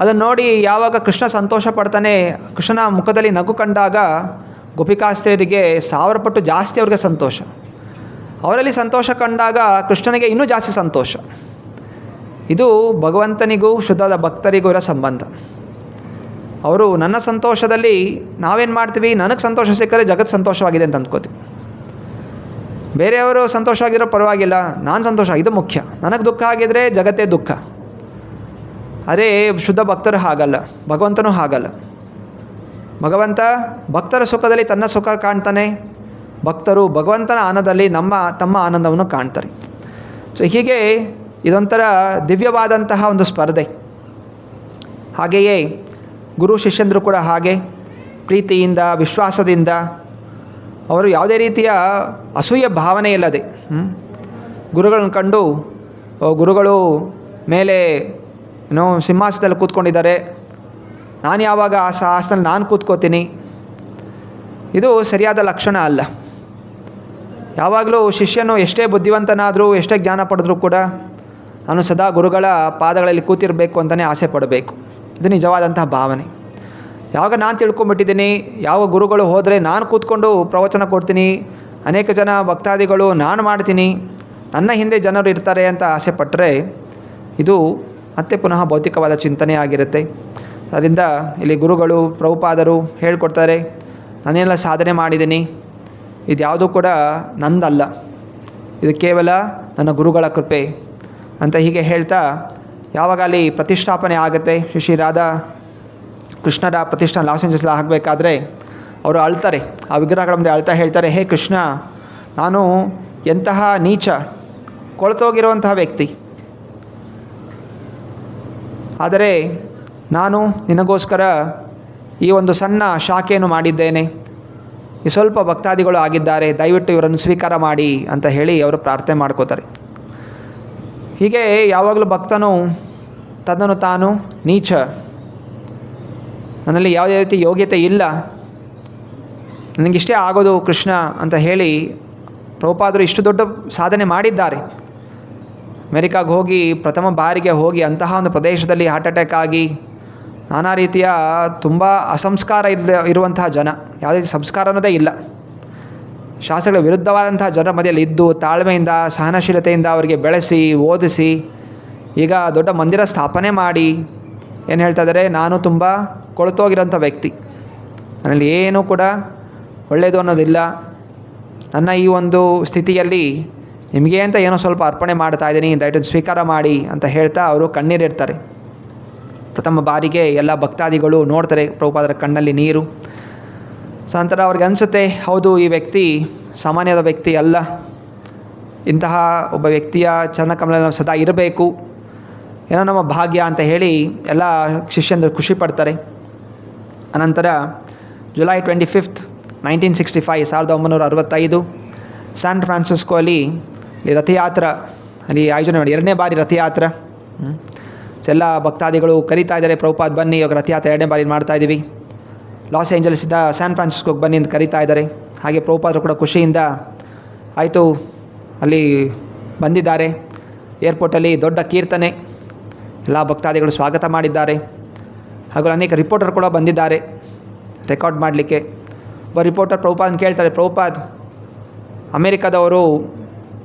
ಅದನ್ನು ನೋಡಿ ಯಾವಾಗ ಕೃಷ್ಣ ಸಂತೋಷ ಪಡ್ತಾನೆ, ಕೃಷ್ಣನ ಮುಖದಲ್ಲಿ ನಗು ಕಂಡಾಗ ಗೋಪಿಕಾಸ್ತ್ರೀಯರಿಗೆ 1000 ಪಟ್ಟು ಜಾಸ್ತಿ ಅವ್ರಿಗೆ ಸಂತೋಷ. ಅವರಲ್ಲಿ ಸಂತೋಷ ಕಂಡಾಗ ಕೃಷ್ಣನಿಗೆ ಇನ್ನೂ ಜಾಸ್ತಿ ಸಂತೋಷ. ಇದು ಭಗವಂತನಿಗೂ ಶುದ್ಧವಾದ ಭಕ್ತರಿಗೂ ಇರೋ ಸಂಬಂಧ. ಅವರು ನನ್ನ ಸಂತೋಷದಲ್ಲಿ ನಾವೇನು ಮಾಡ್ತೀವಿ, ನನಗೆ ಸಂತೋಷ ಸಿಕ್ಕರೆ ಜಗತ್ತು ಸಂತೋಷವಾಗಿದೆ ಅಂತ ಅಂದ್ಕೋತೀವಿ. ಬೇರೆಯವರು ಸಂತೋಷವಾಗಿರೋ ಪರವಾಗಿಲ್ಲ, ನಾನು ಸಂತೋಷ, ಇದು ಮುಖ್ಯ. ನನಗೆ ದುಃಖ ಆಗಿದ್ರೆ ಜಗತ್ತೇ ದುಃಖ. ಅದೇ ಶುದ್ಧ ಭಕ್ತರು ಹಾಗಲ್ಲ, ಭಗವಂತನೂ ಹಾಗಲ್ಲ. ಭಗವಂತ ಭಕ್ತರ ಸುಖದಲ್ಲಿ ತನ್ನ ಸುಖ ಕಾಣ್ತಾನೆ, ಭಕ್ತರು ಭಗವಂತನ ಆನಂದದಲ್ಲಿ ತಮ್ಮ ಆನಂದವನ್ನು ಕಾಣ್ತಾರೆ. ಸೊ ಹೀಗೆ ಇದೊಂಥರ ದಿವ್ಯವಾದಂತಹ ಒಂದು ಸ್ಪರ್ಧೆ. ಹಾಗೆಯೇ ಗುರು ಶಿಷ್ಯಂದರು ಕೂಡ ಹಾಗೆ ಪ್ರೀತಿಯಿಂದ, ವಿಶ್ವಾಸದಿಂದ, ಅವರು ಯಾವುದೇ ರೀತಿಯ ಅಸೂಯೆ ಭಾವನೆ ಇಲ್ಲದೆ ಗುರುಗಳನ್ನು ಕಂಡು ಗುರುಗಳು ಮೇಲೆ ಸಿಂಹಾಸನದಲ್ಲಿ ಕೂತ್ಕೊಂಡಿದ್ದಾರೆ, ನಾನು ಯಾವಾಗ ಆ ಆಸನದಲ್ಲಿ ನಾನು ಕೂತ್ಕೋತೀನಿ, ಇದು ಸರಿಯಾದ ಲಕ್ಷಣ ಅಲ್ಲ. ಯಾವಾಗಲೂ ಶಿಷ್ಯನು ಎಷ್ಟೇ ಬುದ್ಧಿವಂತನಾದರೂ, ಎಷ್ಟೇ ಜ್ಞಾನ ಪಡೆದ್ರೂ ಕೂಡ ನಾನು ಸದಾ ಗುರುಗಳ ಪಾದಗಳಲ್ಲಿ ಕೂತಿರಬೇಕು ಅಂತಲೇ ಆಸೆ ಪಡಬೇಕು. ಇದು ನಿಜವಾದಂತಹ ಭಾವನೆ. ಯಾವಾಗ ನಾನು ತಿಳ್ಕೊಂಬಿಟ್ಟಿದ್ದೀನಿ, ಯಾವ ಗುರುಗಳು ಹೋದರೆ ನಾನು ಕೂತ್ಕೊಂಡು ಪ್ರವಚನ ಕೊಡ್ತೀನಿ, ಅನೇಕ ಜನ ಭಕ್ತಾದಿಗಳು ನಾನು ಮಾಡ್ತೀನಿ, ನನ್ನ ಹಿಂದೆ ಜನರು ಇರ್ತಾರೆ ಅಂತ ಆಸೆ ಪಟ್ಟರೆ ಇದು ಮತ್ತೆ ಪುನಃ ಭೌತಿಕವಾದ ಚಿಂತನೆ ಆಗಿರುತ್ತೆ. ಅದರಿಂದ ಇಲ್ಲಿ ಗುರುಗಳು ಪ್ರಭುಪಾದರು ಹೇಳ್ಕೊಡ್ತಾರೆ, ನಾನೆಲ್ಲ ಸಾಧನೆ ಮಾಡಿದ್ದೀನಿ, ಇದು ಯಾವುದೂ ಕೂಡ ನಂದಲ್ಲ, ಇದು ಕೇವಲ ನನ್ನ ಗುರುಗಳ ಕೃಪೆ ಅಂತ ಹೀಗೆ ಹೇಳ್ತಾ ಯಾವಾಗ ಅಲ್ಲಿ ಪ್ರತಿಷ್ಠಾಪನೆ ಆಗುತ್ತೆ, ಶ್ರೀ ರಾಧಾ ಕೃಷ್ಣರ ಪ್ರತಿಷ್ಠಾನ ಲಾಸ್ ಏಂಜಲ್ಸ್ ಆಗಬೇಕಾದ್ರೆ ಅವರು ಅಳ್ತಾರೆ, ಆ ವಿಗ್ರಹಗಳ ಮುಂದೆ ಅಳ್ತಾ ಹೇಳ್ತಾರೆ, ಹೇ ಕೃಷ್ಣ, ನಾನು ಎಂತಹ ನೀಚ, ಕೊಳ್ತೋಗಿರುವಂತಹ ವ್ಯಕ್ತಿ, ಆದರೆ ನಾನು ನಿನಗೋಸ್ಕರ ಈ ಒಂದು ಸಣ್ಣ ಶಾಖೆಯನ್ನು ಮಾಡಿದ್ದೇನೆ, ಈ ಸ್ವಲ್ಪ ಭಕ್ತಾದಿಗಳು ಆಗಿದ್ದಾರೆ, ದಯವಿಟ್ಟು ಇವರನ್ನು ಸ್ವೀಕಾರ ಮಾಡಿ ಅಂತ ಹೇಳಿ ಅವರು ಪ್ರಾರ್ಥನೆ ಮಾಡ್ಕೋತಾರೆ. ಹೀಗೆ ಯಾವಾಗಲೂ ಭಕ್ತನು ತನ್ನನ್ನು ತಾನು ನೀಚ, ನನ್ನಲ್ಲಿ ಯಾವುದೇ ರೀತಿ ಯೋಗ್ಯತೆ ಇಲ್ಲ, ನನಗಿಷ್ಟೇ ಆಗೋದು ಕೃಷ್ಣ ಅಂತ ಹೇಳಿ ಪ್ರಭುಪಾದರು ಇಷ್ಟು ದೊಡ್ಡ ಸಾಧನೆ ಮಾಡಿದ್ದಾರೆ. ಅಮೆರಿಕಾಗೆ ಹೋಗಿ ಪ್ರಥಮ ಬಾರಿಗೆ ಹೋಗಿ ಅಂತಹ ಒಂದು ಪ್ರದೇಶದಲ್ಲಿ ಹಾರ್ಟ್ ಅಟ್ಯಾಕ್ ಆಗಿ ನಾನಾ ರೀತಿಯ ತುಂಬ ಅಸಂಸ್ಕಾರ ಇರುವಂತಹ ಜನ, ಯಾವುದೇ ಸಂಸ್ಕಾರ ಅನ್ನೋದೇ ಇಲ್ಲ, ಶಾಸ್ತ್ರಗಳ ವಿರುದ್ಧವಾದಂತಹ ಜನರ ಮಧ್ಯದಲ್ಲಿ ಇದ್ದು ತಾಳ್ಮೆಯಿಂದ ಸಹನಶೀಲತೆಯಿಂದ ಅವರಿಗೆ ಬೆಳೆಸಿ ಓದಿಸಿ ಈಗ ದೊಡ್ಡ ಮಂದಿರ ಸ್ಥಾಪನೆ ಮಾಡಿ ಏನು ಹೇಳ್ತಾ ಇದ್ದಾರೆ, ನಾನು ತುಂಬ ಕೊಳ್ತೋಗಿರೋಂಥ ವ್ಯಕ್ತಿ, ನನ್ನಲ್ಲಿ ಏನೂ ಕೂಡ ಒಳ್ಳೆಯದು ಅನ್ನೋದಿಲ್ಲ, ನನ್ನ ಈ ಒಂದು ಸ್ಥಿತಿಯಲ್ಲಿ ನಿಮಗೆ ಅಂತ ಏನೋ ಸ್ವಲ್ಪ ಅರ್ಪಣೆ ಮಾಡ್ತಾ ಇದ್ದೀನಿ, ದಯವಿಟ್ಟು ಸ್ವೀಕಾರ ಮಾಡಿ ಅಂತ ಹೇಳ್ತಾ ಅವರು ಕಣ್ಣೀರಿಡ್ತಾರೆ. ಪ್ರಥಮ ಬಾರಿಗೆ ಎಲ್ಲ ಭಕ್ತಾದಿಗಳು ನೋಡ್ತಾರೆ ಪ್ರಭುಪಾದರ ಕಣ್ಣಲ್ಲಿ ನೀರು. ನಂತರ ಅವ್ರಿಗೆ ಅನಿಸುತ್ತೆ, ಹೌದು ಈ ವ್ಯಕ್ತಿ ಸಾಮಾನ್ಯದ ವ್ಯಕ್ತಿ ಅಲ್ಲ, ಇಂತಹ ಒಬ್ಬ ವ್ಯಕ್ತಿಯ ಚರಣಕಮಲದಲ್ಲಿ ನಾವು ಸದಾ ಇರಬೇಕು, ಏನೋ ನಮ್ಮ ಭಾಗ್ಯ ಅಂತ ಹೇಳಿ ಎಲ್ಲ ಶಿಷ್ಯಂದರು ಖುಷಿ ಪಡ್ತಾರೆ. ಅನಂತರ ಜುಲೈ 25, 1965 1965 ಸ್ಯಾನ್ ಫ್ರಾನ್ಸಿಸ್ಕೋ ಅಲ್ಲಿ ರಥಯಾತ್ರೆ ಅಲ್ಲಿ ಆಯೋಜನೆ ಮಾಡಿ, 2ನೇ ಬಾರಿ ರಥಯಾತ್ರೆ. ಎಲ್ಲ ಭಕ್ತಾದಿಗಳು ಕರೀತಾ ಇದ್ದಾರೆ, ಪ್ರಭುಪಾದ್ ಬನ್ನಿ ಇವಾಗ ರಥಯಾತ್ರೆ 2ನೇ ಬಾರಿ ಮಾಡ್ತಾಯಿದ್ದೀವಿ, ಲಾಸ್ ಏಂಜಲ್ಸಿಂದ ಸ್ಯಾನ್ ಫ್ರಾನ್ಸಿಸ್ಕೋಗೆ ಬನ್ನಿ ಅಂತ ಕರೀತಾ ಇದ್ದಾರೆ. ಹಾಗೆ ಪ್ರಭುಪಾದರು ಕೂಡ ಖುಷಿಯಿಂದ ಆಯಿತು ಅಲ್ಲಿ ಬಂದಿದ್ದಾರೆ. ಏರ್ಪೋರ್ಟಲ್ಲಿ ದೊಡ್ಡ ಕೀರ್ತನೆ, ಎಲ್ಲ ಭಕ್ತಾದಿಗಳು ಸ್ವಾಗತ ಮಾಡಿದ್ದಾರೆ. ಹಾಗೂ ಅನೇಕ ರಿಪೋರ್ಟರ್ ಕೂಡ ಬಂದಿದ್ದಾರೆ ರೆಕಾರ್ಡ್ ಮಾಡಲಿಕ್ಕೆ. ಒಬ್ಬ ರಿಪೋರ್ಟರ್ ಪ್ರಭುಪಾದನ ಕೇಳ್ತಾರೆ, ಪ್ರಭುಪಾದ್, ಅಮೇರಿಕಾದವರು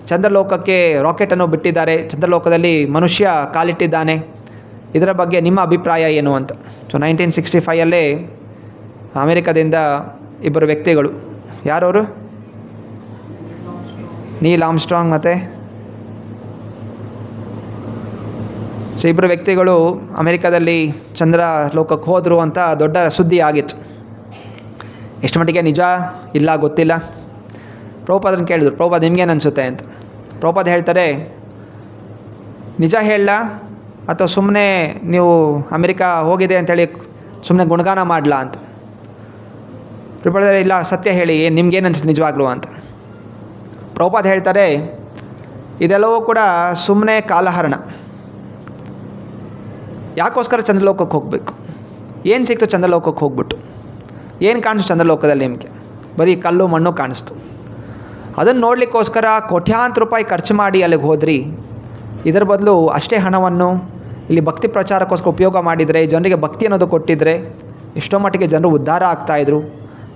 ಚಂದ್ರಲೋಕಕ್ಕೆ ರಾಕೆಟನ್ನು ಬಿಟ್ಟಿದ್ದಾರೆ, ಚಂದ್ರಲೋಕದಲ್ಲಿ ಮನುಷ್ಯ ಕಾಲಿಟ್ಟಿದ್ದಾನೆ, ಇದರ ಬಗ್ಗೆ ನಿಮ್ಮ ಅಭಿಪ್ರಾಯ ಏನು ಅಂತ. 1965 ಅಮೇರಿಕಾದಿಂದ ಇಬ್ಬರು ವ್ಯಕ್ತಿಗಳು, ಯಾರವರು, ನೀಲ್ ಆರ್ಮ್ಸ್ಟ್ರಾಂಗ್ ಮತ್ತು ಇಬ್ಬರು ವ್ಯಕ್ತಿಗಳು ಅಮೇರಿಕಾದಲ್ಲಿ ಚಂದ್ರ ಲೋಕಕ್ಕೆ ಹೋದರು ಅಂತ ದೊಡ್ಡ ಸುದ್ದಿ ಆಗಿತ್ತು. ಎಷ್ಟು ಮಟ್ಟಿಗೆ ನಿಜ ಇಲ್ಲ ಗೊತ್ತಿಲ್ಲ. ಪ್ರಭುಪಾದರನ್ನು ಕೇಳಿದ್ರು, ಪ್ರಭುಪಾದ ನಿಮಗೇನು ಅನಿಸುತ್ತೆ ಅಂತ. ಪ್ರಭುಪಾದ ಹೇಳ್ತಾರೆ, ನಿಜ ಹೇಳಲ್ಲ ಅಥವಾ ಸುಮ್ಮನೆ ನೀವು ಅಮೇರಿಕಾ ಹೋಗಿದೆ ಅಂಥೇಳಿ ಸುಮ್ಮನೆ ಗುಣಗಾನ ಮಾಡಲಾ ಅಂತ. ಪ್ರಭುಪಾದ ಇಲ್ಲ, ಸತ್ಯ ಹೇಳಿ, ನಿಮ್ಗೇನು ಅನಿಸುತ್ತೆ ನಿಜವಾಗ್ಲೂ ಅಂತ. ಪ್ರಭುಪಾದ ಹೇಳ್ತಾರೆ, ಇದೆಲ್ಲವೂ ಕೂಡ ಸುಮ್ಮನೆ ಕಾಲಹರಣ, ಯಾಕೋಸ್ಕರ ಚಂದ್ರಲೋಕಕ್ಕೆ ಹೋಗಬೇಕು, ಏನು ಸಿಕ್ತು ಚಂದ್ರಲೋಕಕ್ಕೆ ಹೋಗ್ಬಿಟ್ಟು, ಏನು ಕಾಣಿಸ್ತು ಚಂದ್ರಲೋಕದಲ್ಲಿ ನಿಮಗೆ, ಬರೀ ಕಲ್ಲು ಮಣ್ಣು ಕಾಣಿಸ್ತು. ಅದನ್ನು ನೋಡಲಿಕ್ಕೋಸ್ಕರ ಕೋಟ್ಯಾಂತರ ರೂಪಾಯಿ ಖರ್ಚು ಮಾಡಿ ಅಲ್ಲಿಗೆ ಹೋದ್ರಿ, ಇದರ ಬದಲು ಅಷ್ಟೇ ಹಣವನ್ನು ಇಲ್ಲಿ ಭಕ್ತಿ ಪ್ರಚಾರಕ್ಕೋಸ್ಕರ ಉಪಯೋಗ ಮಾಡಿದರೆ, ಜನರಿಗೆ ಭಕ್ತಿ ಅನ್ನೋದು ಕೊಟ್ಟಿದ್ದರೆ ಎಷ್ಟೋ ಮಟ್ಟಿಗೆ ಜನರು ಉದ್ಧಾರ ಆಗ್ತಾಯಿದ್ರು.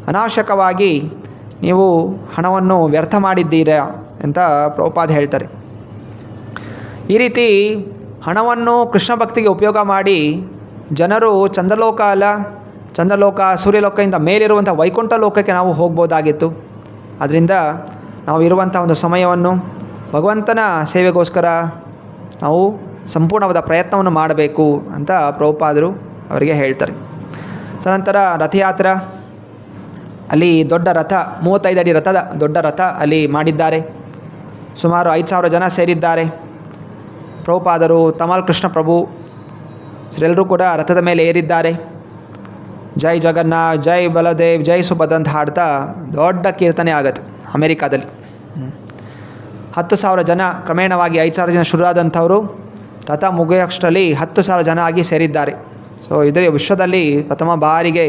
ಅನಾವಶ್ಯಕವಾಗಿ ನೀವು ಹಣವನ್ನು ವ್ಯರ್ಥ ಮಾಡಿದ್ದೀರಾ ಅಂತ ಪ್ರಭುಪಾದ ಹೇಳ್ತಾರೆ. ಈ ರೀತಿ ಹಣವನ್ನು ಕೃಷ್ಣ ಭಕ್ತಿಗೆ ಉಪಯೋಗ ಮಾಡಿ ಜನರು ಚಂದ್ರಲೋಕ ಅಲ್ಲ, ಚಂದ್ರಲೋಕ ಸೂರ್ಯಲೋಕದಿಂದ ಮೇಲಿರುವಂಥ ವೈಕುಂಠ ಲೋಕಕ್ಕೆ ನಾವು ಹೋಗ್ಬೋದಾಗಿತ್ತು. ಅದರಿಂದ ನಾವು ಇರುವಂಥ ಒಂದು ಸಮಯವನ್ನು ಭಗವಂತನ ಸೇವೆಗೋಸ್ಕರ ನಾವು ಸಂಪೂರ್ಣವಾದ ಪ್ರಯತ್ನವನ್ನು ಮಾಡಬೇಕು ಅಂತ ಪ್ರಭುಪಾದರು ಅವರಿಗೆ ಹೇಳ್ತಾರೆ. ನಂತರ ರಥಯಾತ್ರೆ ಅಲ್ಲಿ ದೊಡ್ಡ ರಥ, 35 ಅಡಿ ರಥದ ದೊಡ್ಡ ರಥ ಅಲ್ಲಿ ಮಾಡಿದ್ದಾರೆ. ಸುಮಾರು 5,000 ಜನ ಸೇರಿದ್ದಾರೆ. ಪ್ರಭುಪಾದರು, ತಮಾಲ್ ಕೃಷ್ಣ ಪ್ರಭು ಎಲ್ಲರೂ ಕೂಡ ರಥದ ಮೇಲೆ ಏರಿದ್ದಾರೆ. ಜೈ ಜಗನ್ನಾಥ್, ಜೈ ಬಲದೇವ್, ಜೈ ಸುಭದ್ರ ಅಂತ ಹಾಡ್ತಾ ದೊಡ್ಡ ಕೀರ್ತನೆ ಆಗುತ್ತೆ ಅಮೇರಿಕಾದಲ್ಲಿ. 10,000 ಜನ, ಕ್ರಮೇಣವಾಗಿ 5,000 ಜನ ಶುರುವಾದಂಥವರು ರಥ ಮುಗಿಯೋಷ್ಟರಲ್ಲಿ 10,000 ಜನ ಆಗಿ ಸೇರಿದ್ದಾರೆ. ಸೊ ಇದೇ ವಿಶ್ವದಲ್ಲಿ ಪ್ರಥಮ ಬಾರಿಗೆ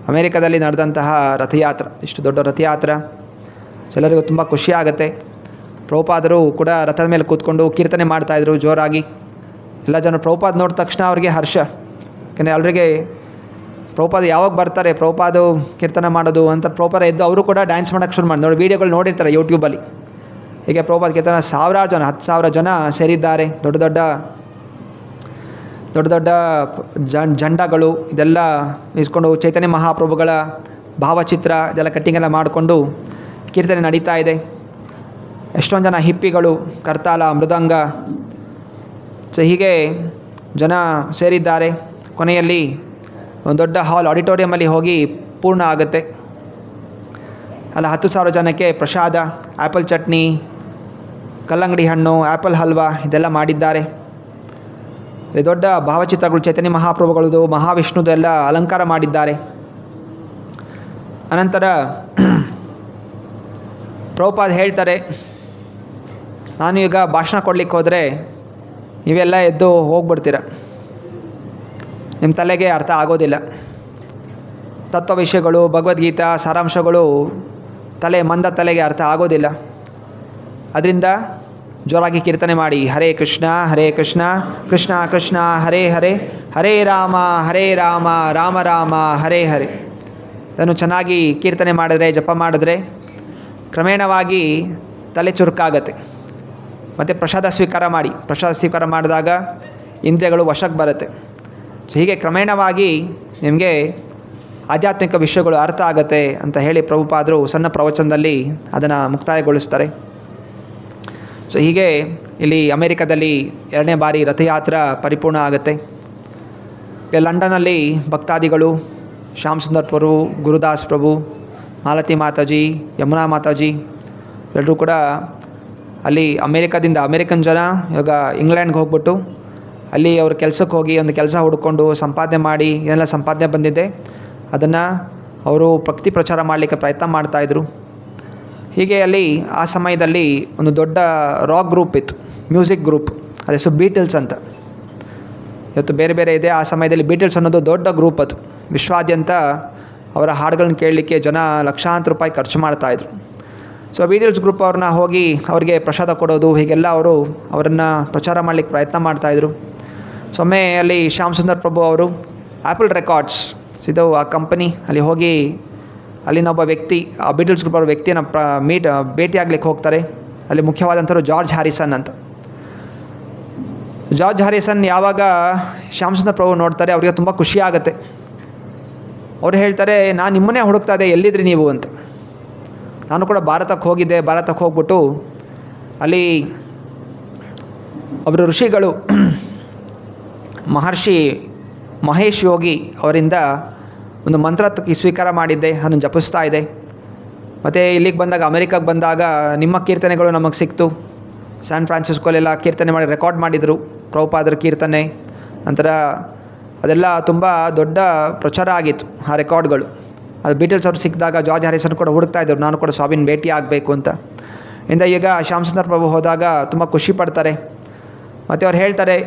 ಅಮೇರಿಕಾದಲ್ಲಿ ನಡೆದಂತಹ ರಥಯಾತ್ರೆ, ಇಷ್ಟು ದೊಡ್ಡ ರಥಯಾತ್ರೆ ಎಲ್ಲರಿಗೂ ತುಂಬ ಖುಷಿಯಾಗುತ್ತೆ. ಪ್ರಭುಪಾದರು ಕೂಡ ರಥದ ಮೇಲೆ ಕೂತ್ಕೊಂಡು ಕೀರ್ತನೆ ಮಾಡ್ತಾಯಿದ್ರು ಜೋರಾಗಿ. ಎಲ್ಲ ಜನರು ಪ್ರಭುಪಾದ ನೋಡಿದ ತಕ್ಷಣ ಅವ್ರಿಗೆ ಹರ್ಷ, ಯಾಕೆಂದರೆ ಅವರಿಗೆ ಪ್ರಭುಪಾದ ಯಾವಾಗ ಬರ್ತಾರೆ, ಪ್ರಭುಪಾದ ಕೀರ್ತನೆ ಮಾಡೋದು ಅಂತ ಪ್ರಭುಪಾದ ಎದ್ದು ಅವರು ಕೂಡ ಡ್ಯಾನ್ಸ್ ಮಾಡೋಕ್ಕೆ ಶುರು ಮಾಡಿ, ನೋಡಿ ವೀಡಿಯೋಗಳು ನೋಡಿರ್ತಾರೆ ಯೂಟ್ಯೂಬಲ್ಲಿ. ಹೀಗೆ ಪ್ರಭುಪಾದ ಕೀರ್ತನೆ 1,000 ಜನ, 10,000 ಜನ ಸೇರಿದ್ದಾರೆ. ದೊಡ್ಡ ದೊಡ್ಡ ಜಂಡಗಳು ಇದೆಲ್ಲ ಇಸ್ಕೊಂಡು ಚೈತನ್ಯ ಮಹಾಪ್ರಭುಗಳ ಭಾವಚಿತ್ರ ಇದೆಲ್ಲ ಕಟ್ಟಿಂಗೆಲ್ಲ ಮಾಡಿಕೊಂಡು ಕೀರ್ತನೆ ನಡೀತಾ ಇದೆ. ಎಷ್ಟೊಂದು ಜನ ಹಿಪ್ಪಿಗಳು, ಕರ್ತಾಲ, ಮೃದಂಗ, ಸೊ ಹೀಗೆ ಜನ ಸೇರಿದ್ದಾರೆ. ಕೊನೆಯಲ್ಲಿ ಒಂದು ದೊಡ್ಡ ಹಾಲ್ ಆಡಿಟೋರಿಯಮಲ್ಲಿ ಹೋಗಿ ಪೂರ್ಣ ಆಗುತ್ತೆ. ಅಲ್ಲ 10,000 ಜನಕ್ಕೆ ಪ್ರಸಾದ, ಆ್ಯಪಲ್ ಚಟ್ನಿ, ಕಲ್ಲಂಗಡಿ ಹಣ್ಣು, ಆ್ಯಪಲ್ ಹಲ್ವಾ ಇದೆಲ್ಲ ಮಾಡಿದ್ದಾರೆ. ಇಲ್ಲಿ ದೊಡ್ಡ ಭಾವಚಿತ್ರಗಳು ಚೈತನ್ಯ ಮಹಾಪ್ರಭುಗಳದು, ಮಹಾವಿಷ್ಣುದು ಎಲ್ಲ ಅಲಂಕಾರ ಮಾಡಿದ್ದಾರೆ. ಅನಂತರ ಪ್ರಭುಪಾದ ಹೇಳ್ತಾರೆ, ನಾನು ಈಗ ಭಾಷಣ ಕೊಡಲಿಕ್ಕೆ ಹೋದರೆ ನೀವೆಲ್ಲ ಎದ್ದು ಹೋಗ್ಬಿಡ್ತೀರ, ನಿಮ್ಮ ತಲೆಗೆ ಅರ್ಥ ಆಗೋದಿಲ್ಲ. ತತ್ವ ವಿಷಯಗಳು, ಭಗವದ್ಗೀತಾ ಸಾರಾಂಶಗಳು ಮಂದ ತಲೆಗೆ ಅರ್ಥ ಆಗೋದಿಲ್ಲ. ಅದರಿಂದ ಜೋರಾಗಿ ಕೀರ್ತನೆ ಮಾಡಿ, ಹರೇ ಕೃಷ್ಣ ಕೃಷ್ಣ ಕೃಷ್ಣ ಹರೇ ಹರೇ, ಹರೇ ರಾಮ ರಾಮ ರಾಮ ಹರೇ ಹರೇ. ಇದನ್ನು ಚೆನ್ನಾಗಿ ಕೀರ್ತನೆ ಮಾಡಿದ್ರೆ, ಜಪ ಮಾಡಿದ್ರೆ ಕ್ರಮೇಣವಾಗಿ ತಲೆ ಚುರುಕಾಗತ್ತೆ. ಮತ್ತು ಪ್ರಸಾದ ಸ್ವೀಕಾರ ಮಾಡಿದಾಗ ಇಂದ್ರಿಯಗಳು ವಶಕ್ಕೆ ಬರುತ್ತೆ. ಸೊ ಹೀಗೆ ಕ್ರಮೇಣವಾಗಿ ನಿಮಗೆ ಆಧ್ಯಾತ್ಮಿಕ ವಿಷಯಗಳು ಅರ್ಥ ಆಗುತ್ತೆ ಅಂತ ಹೇಳಿ ಪ್ರಭುಪಾದರು ಸಣ್ಣ ಪ್ರವಚನದಲ್ಲಿ ಅದನ್ನು ಮುಕ್ತಾಯಗೊಳಿಸ್ತಾರೆ. ಸೊ ಹೀಗೆ ಇಲ್ಲಿ ಅಮೇರಿಕಾದಲ್ಲಿ 2ನೇ ಬಾರಿ ರಥಯಾತ್ರೆ ಪರಿಪೂರ್ಣ ಆಗುತ್ತೆ. ಲಂಡನ್ನಲ್ಲಿ ಭಕ್ತಾದಿಗಳು ಶ್ಯಾಮ್ ಸುಂದರ್ ಪ್ರಭು, ಗುರುದಾಸ್ ಪ್ರಭು, ಮಾಲತಿ ಮಾತಾಜಿ, ಯಮುನಾ ಮಾತಾಜಿ ಎಲ್ಲರೂ ಕೂಡ ಅಲ್ಲಿ ಅಮೇರಿಕನ್ ಜನ ಇವಾಗ ಇಂಗ್ಲೆಂಡ್ಗೆ ಹೋಗ್ಬಿಟ್ಟು ಅಲ್ಲಿ ಅವ್ರ ಕೆಲಸಕ್ಕೆ ಹೋಗಿ ಒಂದು ಕೆಲಸ ಹುಡ್ಕೊಂಡು ಸಂಪಾದನೆ ಮಾಡಿ ಏನೆಲ್ಲ ಸಂಪಾದನೆ ಬಂದಿದೆ ಅದನ್ನು ಅವರು ಭಕ್ತಿ ಪ್ರಚಾರ ಮಾಡಲಿಕ್ಕೆ ಪ್ರಯತ್ನ ಮಾಡ್ತಾಯಿದ್ರು. ಹೀಗೆ ಅಲ್ಲಿ ಆ ಸಮಯದಲ್ಲಿ ಒಂದು ದೊಡ್ಡ ರಾಕ್ ಗ್ರೂಪ್ ಇತ್ತು, ಮ್ಯೂಸಿಕ್ ಗ್ರೂಪ್, ಅದೇ ಬೀಟಲ್ಸ್ ಅಂತ. ಇವತ್ತು ಬೇರೆ ಬೇರೆ ಇದೆ. ಆ ಸಮಯದಲ್ಲಿ ಬೀಟಲ್ಸ್ ಅನ್ನೋದು ದೊಡ್ಡ ಗ್ರೂಪ್ ಅದು. ವಿಶ್ವಾದ್ಯಂತ ಅವರ ಹಾಡುಗಳನ್ನ ಕೇಳಲಿಕ್ಕೆ ಜನ ಲಕ್ಷಾಂತರ ರೂಪಾಯಿ ಖರ್ಚು ಮಾಡ್ತಾಯಿದ್ರು. ಸೊ ಬೀಟಲ್ಸ್ ಗ್ರೂಪ್ ಅವ್ರನ್ನ ಹೋಗಿ ಅವರಿಗೆ ಪ್ರಸಾದ ಕೊಡೋದು, ಹೀಗೆಲ್ಲ ಅವರನ್ನು ಪ್ರಚಾರ ಮಾಡಲಿಕ್ಕೆ ಪ್ರಯತ್ನ ಮಾಡ್ತಾಯಿದ್ರು. ಸೊ ಒಮ್ಮೆ ಅಲ್ಲಿ ಶ್ಯಾಮ್ ಸುಂದರ್ ಪ್ರಭು ಅವರು ಆ್ಯಪಲ್ ರೆಕಾರ್ಡ್ಸ್ ಇದು ಆ ಕಂಪನಿ ಅಲ್ಲಿ ಹೋಗಿ ಅಲ್ಲಿನ ಒಬ್ಬ ವ್ಯಕ್ತಿ, ಆ ಬೀಟಲ್ಸ್ ಗ್ರೂಪ್ ಅವ್ರ ವ್ಯಕ್ತಿಯನ್ನು ಭೇಟಿಯಾಗಲಿಕ್ಕೆ ಹೋಗ್ತಾರೆ. ಅಲ್ಲಿ ಮುಖ್ಯವಾದಂಥವ್ರು ಜಾರ್ಜ್ ಹ್ಯಾರಿಸನ್ ಅಂತ. ಜಾರ್ಜ್ ಹ್ಯಾರಿಸನ್ ಯಾವಾಗ ಶ್ಯಾಮ್ ಸುಂದರ್ ಪ್ರಭು ನೋಡ್ತಾರೆ ಅವರಿಗೆ ತುಂಬ ಖುಷಿ ಆಗುತ್ತೆ. ಅವ್ರು ಹೇಳ್ತಾರೆ, ನಾನು ನಿಮ್ಮನ್ನೇ ಹುಡುಕ್ತಾ ಇದ್ದೆ, ಎಲ್ಲಿದ್ರಿ ನೀವು ಅಂತ. ನಾನು ಕೂಡ ಭಾರತಕ್ಕೆ ಹೋಗ್ಬಿಟ್ಟು ಅಲ್ಲಿ ಒಬ್ಬರು ಋಷಿಗಳು ಮಹರ್ಷಿ ಮಹೇಶ್ ಯೋಗಿ ಅವರಿಂದ ಒಂದು ಮಂತ್ರ ಸ್ವೀಕಾರ ಮಾಡಿದ್ದೆ, ಅದನ್ನು ಜಪಿಸ್ತಾ ಇದೆ. ಮತ್ತು ಇಲ್ಲಿಗೆ ಬಂದಾಗ, ಅಮೆರಿಕಕ್ಕೆ ಬಂದಾಗ ನಿಮ್ಮ ಕೀರ್ತನೆಗಳು ನಮಗೆ ಸಿಕ್ತು. ಸ್ಯಾನ್ ಫ್ರಾನ್ಸಿಸ್ಕೋಲೆಲ್ಲ ಕೀರ್ತನೆ ಮಾಡಿ ರೆಕಾರ್ಡ್ ಮಾಡಿದರು ಪ್ರಭುಪಾದರ ಕೀರ್ತನೆ. ನಂತರ ಅದೆಲ್ಲ ತುಂಬ ದೊಡ್ಡ ಪ್ರಚಾರ ಆಗಿತ್ತು ಆ ರೆಕಾರ್ಡ್ಗಳು. ಅದು ಬೀಟಲ್ಸ್ ಅವ್ರು ಸಿಕ್ಕಿದಾಗ ಜಾರ್ಜ್ ಹ್ಯಾರಿಸನ್ ಕೂಡ ಹುಡುಕ್ತಾ ಇದ್ದರು, ನಾನು ಕೂಡ ಸ್ವಾಮಿನ ಭೇಟಿ ಆಗಬೇಕು ಅಂತ. ಈಗ ಶ್ಯಾಮ್ ಸುಂದರ್ ಪ್ರಭು ಹೋದಾಗ ತುಂಬ ಖುಷಿ ಪಡ್ತಾರೆ. ಮತ್ತು ಅವ್ರು ಹೇಳ್ತಾರೆ,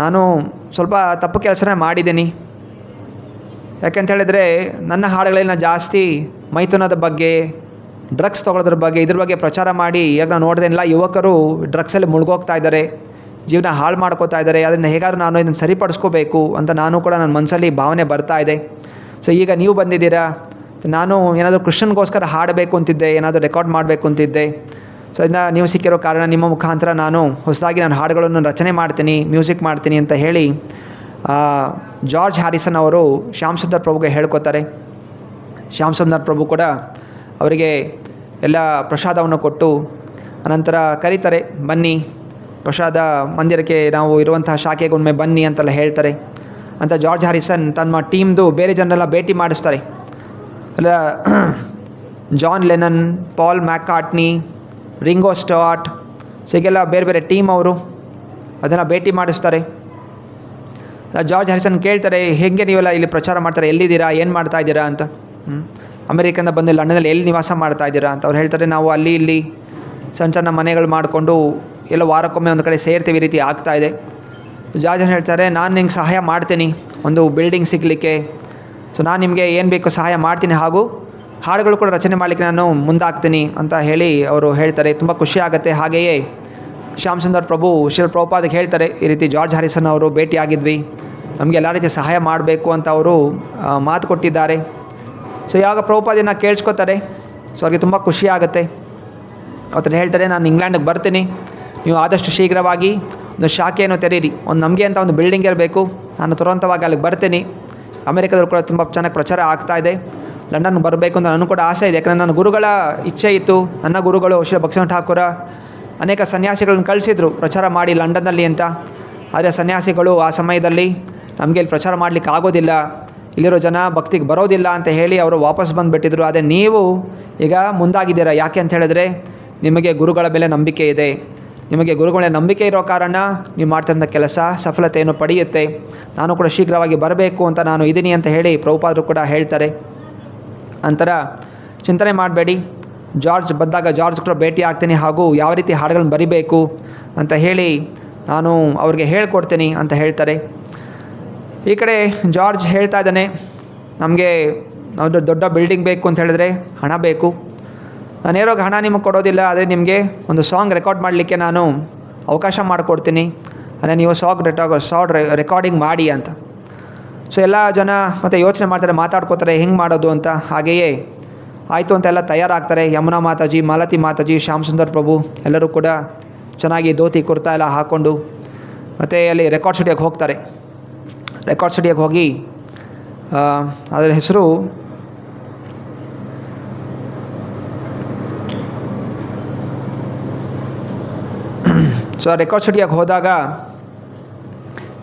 ನಾನು ಸ್ವಲ್ಪ ತಪ್ಪು ಕೆಲಸನೇ ಮಾಡಿದ್ದೀನಿ. ಯಾಕೆಂತ ಹೇಳಿದರೆ ನನ್ನ ಹಾಡುಗಳಲ್ಲಿ ನಾನು ಜಾಸ್ತಿ ಮೈಥುನದ ಬಗ್ಗೆ, ಡ್ರಗ್ಸ್ ತೊಗೊಳೋದ್ರ ಬಗ್ಗೆ, ಇದ್ರ ಬಗ್ಗೆ ಪ್ರಚಾರ ಮಾಡಿ ಈಗ ನಾನು ನೋಡಿದೆಲ್ಲ ಯುವಕರು ಡ್ರಗ್ಸಲ್ಲಿ ಮುಳುಗೋಗ್ತಾ ಇದ್ದಾರೆ, ಜೀವನ ಹಾಳು ಮಾಡ್ಕೋತಾ ಇದ್ದಾರೆ. ಅದನ್ನು ಹೇಗಾದರೂ ನಾನು ಇದನ್ನು ಸರಿಪಡಿಸ್ಕೋಬೇಕು ಅಂತ ನಾನು ಕೂಡ ನನ್ನ ಮನಸ್ಸಲ್ಲಿ ಭಾವನೆ ಬರ್ತಾ ಇದೆ. ಸೊ ಈಗ ನೀವು ಬಂದಿದ್ದೀರಾ, ನಾನು ಏನಾದರೂ ಕೃಷ್ಣನಿಗೋಸ್ಕರ ಹಾಡಬೇಕು ಅಂತಿದ್ದೆ, ಏನಾದರೂ ರೆಕಾರ್ಡ್ ಮಾಡಬೇಕು ಅಂತಿದ್ದೆ. ಸೊ ಇದನ್ನ ನೀವು ಸಿಕ್ಕಿರೋ ಕಾರಣ ನಿಮ್ಮ ಮುಖಾಂತರ ನಾನು ಹೊಸದಾಗಿ ನಾನು ಹಾಡುಗಳನ್ನು ರಚನೆ ಮಾಡ್ತೀನಿ, ಮ್ಯೂಸಿಕ್ ಮಾಡ್ತೀನಿ ಅಂತ ಹೇಳಿ ಜಾರ್ಜ್ ಹ್ಯಾರಿಸನ್ ಅವರು ಶ್ಯಾಮ್ ಸುಂದರ್ ಪ್ರಭುಗೆ ಹೇಳ್ಕೊತಾರೆ. ಶ್ಯಾಮ್ ಸುಂದರ್ ಪ್ರಭು ಕೂಡ ಅವರಿಗೆ ಎಲ್ಲ ಪ್ರಸಾದವನ್ನು ಕೊಟ್ಟು ಅನಂತರ ಕರೀತಾರೆ, ಬನ್ನಿ ಪ್ರಸಾದ ಮಂದಿರಕ್ಕೆ, ನಾವು ಇರುವಂತಹ ಶಾಖೆಗೆ ಒಮ್ಮೆ ಬನ್ನಿ ಅಂತೆಲ್ಲ ಹೇಳ್ತಾರೆ. ಅಂತ ಜಾರ್ಜ್ ಹ್ಯಾರಿಸನ್ ತಮ್ಮ ಟೀಮ್ದು ಬೇರೆ ಜನರೆಲ್ಲ ಭೇಟಿ ಮಾಡಿಸ್ತಾರೆ. ಅಲ್ಲ John Lennon, Paul McCartney, Ringo Starr, so ಹೀಗೆಲ್ಲ ಬೇರೆ ಬೇರೆ ಟೀಮ್ ಅವರು ಅದನ್ನು ಭೇಟಿ ಮಾಡಿಸ್ತಾರೆ. ಜಾರ್ಜ್ ಹ್ಯಾರಿಸನ್ ಕೇಳ್ತಾರೆ, ಹೇಗೆ ನೀವೆಲ್ಲ ಇಲ್ಲಿ ಪ್ರಚಾರ ಮಾಡ್ತಾರೆ, ಎಲ್ಲಿದ್ದೀರಾ, ಏನು ಮಾಡ್ತಾ ಇದ್ದೀರಾ ಅಂತ. ಅಮೆರಿಕದಿಂದ ಬಂದು ಲಂಡನ್ನಲ್ಲಿ ಎಲ್ಲಿ ನಿವಾಸ ಮಾಡ್ತಾ ಇದ್ದೀರಾ ಅಂತ ಅವ್ರು ಹೇಳ್ತಾರೆ, ನಾವು ಅಲ್ಲಿ ಇಲ್ಲಿ ಸಣ್ಣ ಸಣ್ಣ ಮನೆಗಳು ಮಾಡಿಕೊಂಡು ಎಲ್ಲ ವಾರಕ್ಕೊಮ್ಮೆ ಒಂದು ಕಡೆ ಸೇರ್ತೀವಿ, ಈ ರೀತಿ ಆಗ್ತಾಯಿದೆ. ಜಾರ್ಜ್ ಹೇಳ್ತಾರೆ, ನಾನು ನಿಮ್ಗೆ ಸಹಾಯ ಮಾಡ್ತೀನಿ ಒಂದು ಬಿಲ್ಡಿಂಗ್ ಸಿಗಲಿಕ್ಕೆ. ಸೊ ನಾನು ನಿಮಗೆ ಏನು ಬೇಕು ಸಹಾಯ ಮಾಡ್ತೀನಿ, ಹಾಗೂ ಹಾಡುಗಳು ಕೂಡ ರಚನೆ ಮಾಡಲಿಕ್ಕೆ ನಾನು ಮುಂದಾಗ್ತೀನಿ ಅಂತ ಹೇಳಿ ಅವರು ಹೇಳ್ತಾರೆ. ತುಂಬ ಖುಷಿ ಆಗುತ್ತೆ. ಹಾಗೆಯೇ ಶ್ಯಾಮ್ ಸುಂದರ್ ಪ್ರಭು ಶ್ರೀಲ ಪ್ರಭುಪಾದಕ್ಕೆ ಹೇಳ್ತಾರೆ, ಈ ರೀತಿ ಜಾರ್ಜ್ ಹ್ಯಾರಿಸನ್ ಅವರು ಭೇಟಿಯಾಗಿದ್ವಿ, ನಮಗೆ ಎಲ್ಲ ರೀತಿ ಸಹಾಯ ಮಾಡಬೇಕು ಅಂತ ಅವರು ಮಾತು ಕೊಟ್ಟಿದ್ದಾರೆ. ಸೊ ಯಾವಾಗ ಪ್ರಭುಪಾದನ ಕೇಳಿಸ್ಕೊತಾರೆ, ಸೊ ಅವ್ರಿಗೆ ತುಂಬ ಖುಷಿ ಆಗುತ್ತೆ. ಅವತ್ತನ್ನು ಹೇಳ್ತಾರೆ, ನಾನು ಇಂಗ್ಲೆಂಡಿಗೆ ಬರ್ತೀನಿ, ನೀವು ಆದಷ್ಟು ಶೀಘ್ರವಾಗಿ ಒಂದು ಶಾಖೆಯನ್ನು ತೆರೀರಿ, ಒಂದು ನಮಗೆ ಅಂತ ಒಂದು ಬಿಲ್ಡಿಂಗ್ ಇರಬೇಕು, ನಾನು ತುರಂತವಾಗಿ ಅಲ್ಲಿಗೆ ಬರ್ತೀನಿ. ಅಮೆರಿಕದಲ್ಲೂ ಕೂಡ ತುಂಬ ಚೆನ್ನಾಗಿ ಪ್ರಚಾರ ಆಗ್ತಾಯಿದೆ, ಲಂಡನ್ಗೆ ಬರಬೇಕು ಅಂತ ನನಗೂ ಕೂಡ ಆಸೆ ಇದೆ. ಯಾಕಂದರೆ ನನ್ನ ಗುರುಗಳ ಇಚ್ಛೆ ಇತ್ತು. ನನ್ನ ಗುರುಗಳು ಶ್ರೀ ಭಕ್ತಿವೇದಾಂತ ಠಾಕೂರ ಅನೇಕ ಸನ್ಯಾಸಿಗಳನ್ನು ಕಳಿಸಿದ್ರು ಪ್ರಚಾರ ಮಾಡಿ ಲಂಡನ್ನಲ್ಲಿ ಅಂತ. ಆದರೆ ಸನ್ಯಾಸಿಗಳು ಆ ಸಮಯದಲ್ಲಿ ನಮಗೆ ಇಲ್ಲಿ ಪ್ರಚಾರ ಮಾಡಲಿಕ್ಕೆ ಆಗೋದಿಲ್ಲ, ಇಲ್ಲಿರೋ ಜನ ಭಕ್ತಿಗೆ ಬರೋದಿಲ್ಲ ಅಂತ ಹೇಳಿ ಅವರು ವಾಪಸ್ ಬಂದುಬಿಟ್ಟಿದ್ರು. ಆದರೆ ನೀವು ಈಗ ಮುಂದಾಗಿದ್ದೀರಾ. ಯಾಕೆ ಅಂತ ಹೇಳಿದ್ರೆ ನಿಮಗೆ ಗುರುಗಳ ಮೇಲೆ ನಂಬಿಕೆ ಇದೆ. ನಿಮಗೆ ಗುರುಗಳ ನಂಬಿಕೆ ಇರೋ ಕಾರಣ ನೀವು ಮಾಡ್ತಿರೋಂಥ ಕೆಲಸ ಸಫಲತೆಯನ್ನು ಪಡೆಯುತ್ತೆ. ನಾನು ಕೂಡ ಶೀಘ್ರವಾಗಿ ಬರಬೇಕು ಅಂತ ನಾನು ಇದ್ದೀನಿ ಅಂತ ಹೇಳಿ ಪ್ರಭುಪಾದರು ಕೂಡ ಹೇಳ್ತಾರೆ. ನಂತರ ಚಿಂತನೆ ಮಾಡಬೇಡಿ, ಜಾರ್ಜ್ ಬಂದಾಗ ಜಾರ್ಜ್ ಕೂಡ ಭೇಟಿ ಆಗ್ತೀನಿ, ಹಾಗೂ ಯಾವ ರೀತಿ ಹಾಡುಗಳನ್ನ ಬರಿಬೇಕು ಅಂತ ಹೇಳಿ ನಾನು ಅವ್ರಿಗೆ ಹೇಳ್ಕೊಡ್ತೀನಿ ಅಂತ ಹೇಳ್ತಾರೆ. ಈ ಕಡೆ ಜಾರ್ಜ್ ಹೇಳ್ತಾ ಇದ್ದಾನೆ, ನಮಗೆ ನಾವು ದೊಡ್ಡ ಬಿಲ್ಡಿಂಗ್ ಬೇಕು ಅಂತ ಹೇಳಿದ್ರೆ ಹಣ ಬೇಕು. ನಾನು ಹೇಳೋಕೆ ಹಣ ನಿಮಗೆ ಕೊಡೋದಿಲ್ಲ, ಆದರೆ ನಿಮಗೆ ಒಂದು ಸಾಂಗ್ ರೆಕಾರ್ಡ್ ಮಾಡಲಿಕ್ಕೆ ನಾನು ಅವಕಾಶ ಮಾಡಿಕೊಡ್ತೀನಿ, ಅಂದರೆ ನೀವು ಸಾಂಗ್ ರೆಕಾರ್ಡಿಂಗ್ ಮಾಡಿ ಅಂತ. ಸೊ ಎಲ್ಲ ಜನ ಮತ್ತು ಯೋಚನೆ ಮಾಡ್ತಾರೆ, ಮಾತಾಡ್ಕೋತಾರೆ ಹೆಂಗೆ ಮಾಡೋದು ಅಂತ. ಹಾಗೆಯೇ ಆಯಿತು ಅಂತ ಎಲ್ಲ ತಯಾರಾಗ್ತಾರೆ. ಯಮುನಾ ಮಾತಾಜಿ, ಮಾಲತಿ ಮಾತಾಜಿ, ಶ್ಯಾಮ್ ಸುಂದರ್ ಪ್ರಭು ಎಲ್ಲರೂ ಕೂಡ ಚೆನ್ನಾಗಿ ಧೋತಿ ಕುರ್ತಾ ಎಲ್ಲ ಹಾಕ್ಕೊಂಡು ಮತ್ತು ಅಲ್ಲಿ ರೆಕಾರ್ಡ್ ಸ್ಟುಡಿಯೋಗೆ ಹೋಗ್ತಾರೆ. ರೆಕಾರ್ಡ್ ಸ್ಟುಡಿಯೋಗೆ ಹೋಗಿ ಅದರ ಹೆಸರು ಸೊ ರೆಕಾರ್ಡ್ ಸ್ಟುಡಿಯೋಗೆ ಹೋದಾಗ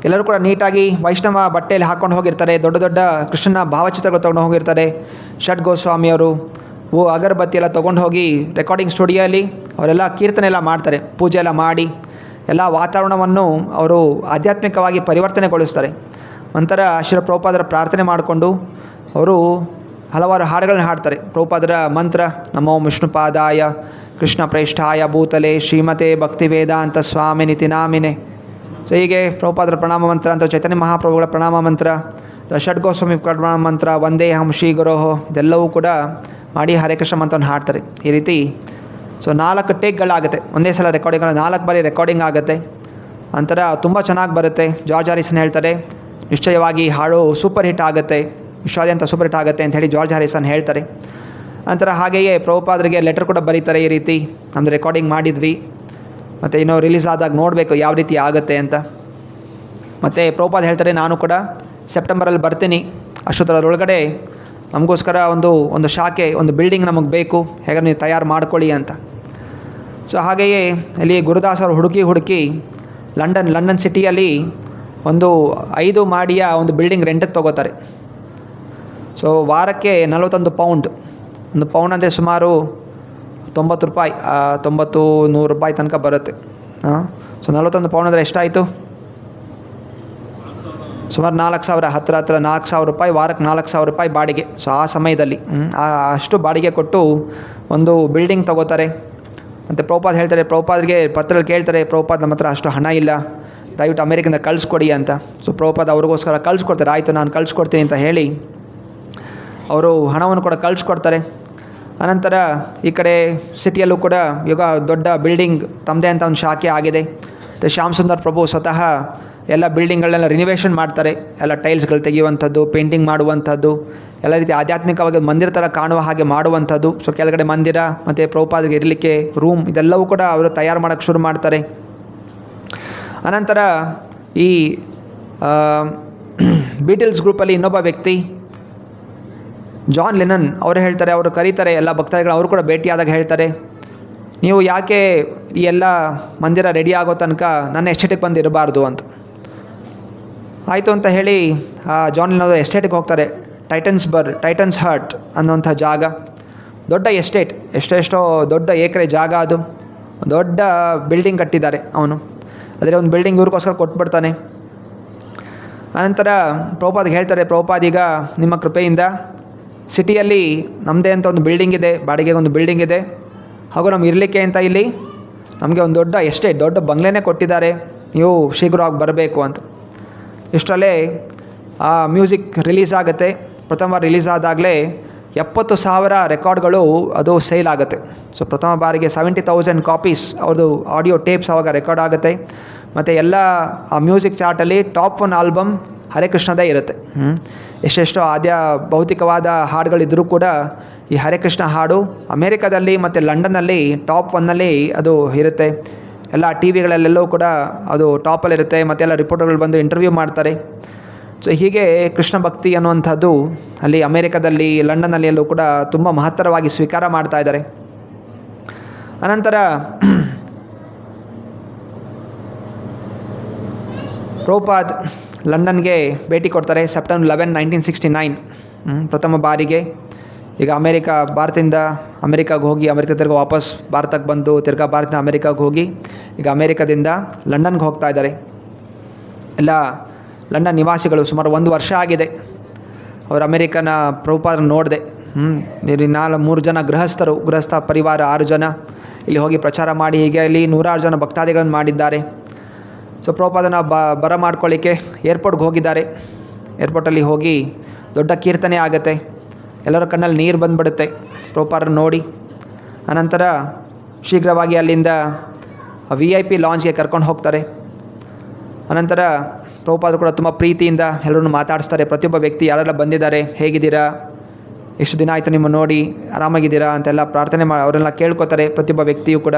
ಎಲ್ಲರೂ ಕೂಡ ನೀಟಾಗಿ ವೈಷ್ಣವ ಬಟ್ಟೆಯಲ್ಲಿ ಹಾಕ್ಕೊಂಡು ಹೋಗಿರ್ತಾರೆ. ದೊಡ್ಡ ದೊಡ್ಡ ಕೃಷ್ಣನ ಭಾವಚಿತ್ರಗಳು ತೊಗೊಂಡು ಹೋಗಿರ್ತಾರೆ. ಷಡ್ ಗೋಸ್ವಾಮಿಯವರು ಅಗರಬತ್ತಿ ಎಲ್ಲ ತೊಗೊಂಡು ಹೋಗಿ ರೆಕಾರ್ಡಿಂಗ್ ಸ್ಟುಡಿಯೋಲ್ಲಿ ಅವರೆಲ್ಲ ಕೀರ್ತನೆ ಎಲ್ಲ ಮಾಡ್ತಾರೆ, ಪೂಜೆ ಎಲ್ಲ ಮಾಡಿ ಎಲ್ಲ ವಾತಾವರಣವನ್ನು ಅವರು ಆಧ್ಯಾತ್ಮಿಕವಾಗಿ ಪರಿವರ್ತನೆಗೊಳಿಸ್ತಾರೆ. ನಂತರ ಶ್ರೀ ಪ್ರಭುಪಾದರ ಪ್ರಾರ್ಥನೆ ಮಾಡಿಕೊಂಡು ಅವರು ಹಲವಾರು ಹಾಡುಗಳನ್ನ ಹಾಡ್ತಾರೆ. ಪ್ರಭುಪಾದರ ಮಂತ್ರ ನಮೋ ವಿಷ್ಣುಪಾದಾಯ ಕೃಷ್ಣ ಪ್ರೇಷ್ಠಾಯ ಭೂತಲೆ ಶ್ರೀಮತೆ ಭಕ್ತಿವೇದಾಂತ ಸ್ವಾಮಿ ನಿತಿ ನಾಮಿನೆ. ಸೊ ಹೀಗೆ ಪ್ರಭುಪಾದರ ಪ್ರಣಾಮ ಮಂತ್ರ ಅಂತ, ಚೈತನ್ಯ ಮಹಾಪ್ರಭುಗಳ ಪ್ರಣಾಮ ಮಂತ್ರ, ಷಡ್ಗೋಸ್ವಾಮಿ ಪ್ರಣಾಮ ಮಂತ್ರ, ವಂದೇ ಹಂ ಶ್ರೀ ಗುರೋಹೋ, ಇದೆಲ್ಲವೂ ಕೂಡ ಮಾಡಿ ಹರೇ ಕೃಷ್ಣ ಮಂತ್ರವನ್ನು ಹಾಡ್ತಾರೆ. ಈ ರೀತಿ ಸೊ 4 ಟೇಕ್ಗಳಾಗುತ್ತೆ. ಒಂದೇ ಸಲ ರೆಕಾರ್ಡಿಂಗ್ 4 ಬಾರಿ ರೆಕಾರ್ಡಿಂಗ್ ಆಗುತ್ತೆ. ನಂತರ ತುಂಬ ಚೆನ್ನಾಗಿ ಬರುತ್ತೆ. ಜಾರ್ಜ್ ಹ್ಯಾರಿಸನ್ ಹೇಳ್ತಾರೆ, ನಿಶ್ಚಯವಾಗಿ ಹಾಡು ಸೂಪರ್ ಹಿಟ್ ಆಗುತ್ತೆ, ವಿಶ್ವಾದ್ಯಂತ ಸೂಪರ್ ಹಿಟ್ ಆಗುತ್ತೆ ಅಂತ ಹೇಳಿ ಜಾರ್ಜ್ ಹ್ಯಾರಿಸನ್ ಹೇಳ್ತಾರೆ. ನಂತರ ಹಾಗೆಯೇ ಪ್ರಭುಪಾದರಿಗೆ ಲೆಟರ್ ಕೂಡ ಬರೀತಾರೆ, ಈ ರೀತಿ ನಮ್ಮದು ರೆಕಾರ್ಡಿಂಗ್ ಮಾಡಿದ್ವಿ, ಮತ್ತು ಇನ್ನೂ ರಿಲೀಸ್ ಆದಾಗ ನೋಡಬೇಕು ಯಾವ ರೀತಿ ಆಗುತ್ತೆ ಅಂತ. ಮತ್ತು ಪ್ರಭುಪಾದ ಹೇಳ್ತಾರೆ, ನಾನು ಕೂಡ ಸೆಪ್ಟೆಂಬರಲ್ಲಿ ಬರ್ತೀನಿ, ಅಷ್ಟೊತ್ತರೊಳಗಡೆ ನಮಗೋಸ್ಕರ ಒಂದು ಶಾಖೆ, ಒಂದು ಬಿಲ್ಡಿಂಗ್ ನಮಗೆ ಬೇಕು, ಹೇಗೆ ನೀವು ತಯಾರು ಮಾಡ್ಕೊಳ್ಳಿ ಅಂತ. ಸೊ ಹಾಗೆಯೇ ಇಲ್ಲಿ ಗುರುದಾಸರು ಹುಡುಕಿ ಲಂಡನ್ ಸಿಟಿಯಲ್ಲಿ ಒಂದು 5 ಮಹಡಿಯ ಒಂದು ಬಿಲ್ಡಿಂಗ್ ರೆಂಟಿಗೆ ತೊಗೋತಾರೆ. ಸೊ ವಾರಕ್ಕೆ 41 ಪೌಂಡ್, ಒಂದು ಪೌಂಡ್ ಅಂದರೆ ಸುಮಾರು 90 ರೂಪಾಯಿ, 90-100 ರೂಪಾಯಿ ತನಕ ಬರುತ್ತೆ. ಸೊ 41 ಪೌಂಡ್ ಅಂದರೆ ಎಷ್ಟಾಯಿತು? ಸುಮಾರು 4,000, ಹತ್ರ 4,000 ರೂಪಾಯಿ, ವಾರಕ್ಕೆ 4,000 ರೂಪಾಯಿ ಬಾಡಿಗೆ. ಸೊ ಆ ಸಮಯದಲ್ಲಿ ಅಷ್ಟು ಬಾಡಿಗೆ ಕೊಟ್ಟು ಒಂದು ಬಿಲ್ಡಿಂಗ್ ತೊಗೋತಾರೆ. ಮತ್ತು ಪ್ರಭುಪಾದ ಹೇಳ್ತಾರೆ, ಪ್ರಭುಪಾದರಿಗೆ ಪತ್ರದಲ್ಲಿ ಕೇಳ್ತಾರೆ, ಪ್ರಭುಪಾದ ನಮ್ಮ ಹತ್ರ ಅಷ್ಟು ಹಣ ಇಲ್ಲ, ದಯವಿಟ್ಟು ಅಮೇರಿಕದಿಂದ ಕಳಿಸ್ಕೊಡಿ ಅಂತ. ಸೊ ಪ್ರಭುಪಾದ ಅವ್ರಿಗೋಸ್ಕರ ಕಳಿಸ್ಕೊಡ್ತಾರೆ. ಆಯಿತು ನಾನು ಕಳಿಸ್ಕೊಡ್ತೀನಿ ಅಂತ ಹೇಳಿ ಅವರು ಹಣವನ್ನು ಕೂಡ ಕಳಿಸ್ಕೊಡ್ತಾರೆ. ಅನಂತರ ಈ ಕಡೆ ಸಿಟಿಯಲ್ಲೂ ಕೂಡ ಈಗ ದೊಡ್ಡ ಬಿಲ್ಡಿಂಗ್ ತಮ್ಮದೇ ಅಂತ ಒಂದು ಶಾಖೆ ಆಗಿದೆ. ಮತ್ತು ಶ್ಯಾಮ್ ಸುಂದರ್ ಪ್ರಭು ಸ್ವತಃ ಎಲ್ಲ ಬಿಲ್ಡಿಂಗ್ಗಳನ್ನೆಲ್ಲ ರಿನಿವೇಷನ್ ಮಾಡ್ತಾರೆ. ಎಲ್ಲ ಟೈಲ್ಸ್ಗಳು ತೆಗೆಯುವಂಥದ್ದು, ಪೇಂಟಿಂಗ್ ಮಾಡುವಂಥದ್ದು, ಎಲ್ಲ ರೀತಿ ಆಧ್ಯಾತ್ಮಿಕವಾಗಿ ಮಂದಿರ ಥರ ಕಾಣುವ ಹಾಗೆ ಮಾಡುವಂಥದ್ದು. ಸೊ ಕೆಳಗಡೆ ಮಂದಿರ ಮತ್ತು ಪ್ರಭುಪಾದರಿಗೆ ಇರಲಿಕ್ಕೆ ರೂಮ್, ಇದೆಲ್ಲವೂ ಕೂಡ ಅವರು ತಯಾರು ಮಾಡೋಕ್ಕೆ ಶುರು ಮಾಡ್ತಾರೆ. ಅನಂತರ ಈ ಬೀಟಲ್ಸ್ ಗ್ರೂಪಲ್ಲಿ ಇನ್ನೊಬ್ಬ ವ್ಯಕ್ತಿ ಜಾನ್ ಲೆನನ್ ಅವರು ಹೇಳ್ತಾರೆ, ಅವರು ಕರೀತಾರೆ ಎಲ್ಲ ಭಕ್ತಾದಿಗಳು, ಅವರು ಕೂಡ ಭೇಟಿಯಾದಾಗ ಹೇಳ್ತಾರೆ, ನೀವು ಯಾಕೆ ಈ ಎಲ್ಲ ಮಂದಿರ ರೆಡಿ ಆಗೋ ತನಕ ನನ್ನ ಎಸ್ಟೇಟಿಗೆ ಬಂದು ಇರಬಾರ್ದು ಅಂತ. ಆಯಿತು ಅಂತ ಹೇಳಿ ಜಾನ್ ಲೆನನ್ ಎಸ್ಟೇಟಿಗೆ ಹೋಗ್ತಾರೆ. ಟೈಟನ್ಸ್ ಹರ್ಟ್ ಅನ್ನೋಂಥ ಜಾಗ, ದೊಡ್ಡ ಎಸ್ಟೇಟ್, ಎಷ್ಟೆಷ್ಟೋ ದೊಡ್ಡ ಎಕರೆ ಜಾಗ, ಅದು ದೊಡ್ಡ ಬಿಲ್ಡಿಂಗ್ ಕಟ್ಟಿದ್ದಾರೆ ಅವನು. ಆದರೆ ಒಂದು ಬಿಲ್ಡಿಂಗ್ ಇವ್ರಿಗೋಸ್ಕರ ಕೊಟ್ಬಿಡ್ತಾನೆ. ಅನಂತರ ಪ್ರಭುಪಾದಿಗೆ ಹೇಳ್ತಾರೆ, ಪ್ರಭುಪಾದೀಗ ನಿಮ್ಮ ಕೃಪೆಯಿಂದ ಸಿಟಿಯಲ್ಲಿ ನಮ್ಮದೇ ಅಂತ ಒಂದು ಬಿಲ್ಡಿಂಗ್ ಇದೆ, ಬಾಡಿಗೆಗೆ ಒಂದು ಬಿಲ್ಡಿಂಗ್ ಇದೆ, ಹಾಗೂ ನಮ್ಗೆ ಇರಲಿಕ್ಕೆ ಅಂತ ಇಲ್ಲಿ ನಮಗೆ ಒಂದು ದೊಡ್ಡ ಎಸ್ಟೇಟ್, ದೊಡ್ಡ ಬಂಗ್ಲೆನೇ ಕೊಟ್ಟಿದ್ದಾರೆ, ನೀವು ಶೀಘ್ರವಾಗಿ ಬರಬೇಕು ಅಂತ. ಇಷ್ಟರಲ್ಲೇ ಮ್ಯೂಸಿಕ್ ರಿಲೀಸ್ ಆಗುತ್ತೆ. ಪ್ರಥಮ ರಿಲೀಸ್ ಆದಾಗಲೇ 70,000 ರೆಕಾರ್ಡ್ಗಳು ಅದು ಸೇಲ್ ಆಗುತ್ತೆ. ಸೊ ಪ್ರಥಮ ಬಾರಿಗೆ 70,000 ಕಾಪೀಸ್ ಅವ್ರದ್ದು ಆಡಿಯೋ ಟೇಪ್ಸ್ ಆವಾಗ ರೆಕಾರ್ಡ್ ಆಗುತ್ತೆ. ಮತ್ತು ಎಲ್ಲ ಆ ಮ್ಯೂಸಿಕ್ ಚಾರ್ಟಲ್ಲಿ ಟಾಪ್ 1 ಆಲ್ಬಮ್ ಹರೇ ಕೃಷ್ಣದೇ ಇರುತ್ತೆ. ಎಷ್ಟೆಷ್ಟೋ ಭೌತಿಕವಾದ ಹಾಡುಗಳಿದ್ದರೂ ಕೂಡ ಈ ಹರೇ ಕೃಷ್ಣ ಹಾಡು ಅಮೇರಿಕಾದಲ್ಲಿ ಮತ್ತು ಲಂಡನ್ನಲ್ಲಿ ಟಾಪ್ 1ನಲ್ಲಿ ಅದು ಇರುತ್ತೆ. ಎಲ್ಲ ಟಿ ವಿಗಳಲ್ಲೆಲ್ಲೂ ಕೂಡ ಅದು ಟಾಪಲ್ಲಿರುತ್ತೆ. ಮತ್ತೆಲ್ಲ ರಿಪೋರ್ಟರ್ಗಳು ಬಂದು ಇಂಟರ್ವ್ಯೂ ಮಾಡ್ತಾರೆ. ಸೊ ಹೀಗೆ ಕೃಷ್ಣ ಭಕ್ತಿ ಅನ್ನುವಂಥದ್ದು ಅಲ್ಲಿ ಅಮೇರಿಕಾದಲ್ಲಿ, ಲಂಡನ್ನಲ್ಲಿ ಎಲ್ಲೂ ಕೂಡ ತುಂಬ ಮಹತ್ತರವಾಗಿ ಸ್ವೀಕಾರ ಮಾಡ್ತಾ ಇದ್ದಾರೆ. ಅನಂತರ ಪ್ರಭುಪಾದ್ ಲಂಡನ್ಗೆ ಭೇಟಿ ಕೊಡ್ತಾರೆ ಸೆಪ್ಟೆಂಬರ್ 11, 1969. ಪ್ರಥಮ ಬಾರಿಗೆ ಈಗ ಭಾರತದಿಂದ ಅಮೆರಿಕಾಗೆ ಹೋಗಿ ಅಮೆರಿಕ ತಿರ್ಗಿ ವಾಪಸ್ ಭಾರತಕ್ಕೆ ಬಂದು ತಿರ್ಗಾ ಭಾರತದಿಂದ ಅಮೆರಿಕಾಗೆ ಹೋಗಿ ಈಗ ಅಮೆರಿಕದಿಂದ ಲಂಡನ್ಗೆ ಹೋಗ್ತಾ ಇದ್ದಾರೆ. ಎಲ್ಲ ಲಂಡನ್ ನಿವಾಸಿಗಳು ಸುಮಾರು 1 ವರ್ಷ ಆಗಿದೆ ಅವರು ಅಮೆರಿಕನ ಪ್ರಭುಪಾದರನ್ನು ನೋಡಿದೆ. ಇಲ್ಲಿ 3 ಜನ ಗೃಹಸ್ಥ ಪರಿವಾರ 6 ಜನ ಇಲ್ಲಿ ಹೋಗಿ ಪ್ರಚಾರ ಮಾಡಿ ಹೀಗೆ ಇಲ್ಲಿ 106 ಜನ ಭಕ್ತಾದಿಗಳನ್ನು ಮಾಡಿದ್ದಾರೆ. ಸೊ ಪ್ರಭುಪಾದನ ಬರ ಮಾಡ್ಕೊಳ್ಳಿಕ್ಕೆ ಏರ್ಪೋರ್ಟ್ಗೆ ಹೋಗಿದ್ದಾರೆ. ಏರ್ಪೋರ್ಟಲ್ಲಿ ಹೋಗಿ ದೊಡ್ಡ ಕೀರ್ತನೆ ಆಗುತ್ತೆ. ಎಲ್ಲರ ಕಣ್ಣಲ್ಲಿ ನೀರು ಬಂದುಬಿಡುತ್ತೆ ಪ್ರಭುಪಾದರನ್ನು ನೋಡಿ. ಅನಂತರ ಶೀಘ್ರವಾಗಿ ಅಲ್ಲಿಂದ VIP ಲಾಂಜ್ಗೆ ಕರ್ಕೊಂಡು ಹೋಗ್ತಾರೆ. ಅನಂತರ ಪ್ರಭುಪಾದರು ಕೂಡ ತುಂಬ ಪ್ರೀತಿಯಿಂದ ಎಲ್ಲರನ್ನು ಮಾತಾಡಿಸ್ತಾರೆ. ಪ್ರತಿಯೊಬ್ಬ ವ್ಯಕ್ತಿ ಯಾರೆಲ್ಲ ಬಂದಿದ್ದಾರೆ, ಹೇಗಿದ್ದೀರಾ, ಎಷ್ಟು ದಿನ ಆಯಿತು ನಿಮ್ಮ ನೋಡಿ, ಆರಾಮಾಗಿದ್ದೀರಾ ಅಂತೆಲ್ಲ ಪ್ರಾರ್ಥನೆ ಅವರೆಲ್ಲ ಕೇಳ್ಕೊತಾರೆ ಪ್ರತಿಯೊಬ್ಬ ವ್ಯಕ್ತಿಯೂ ಕೂಡ.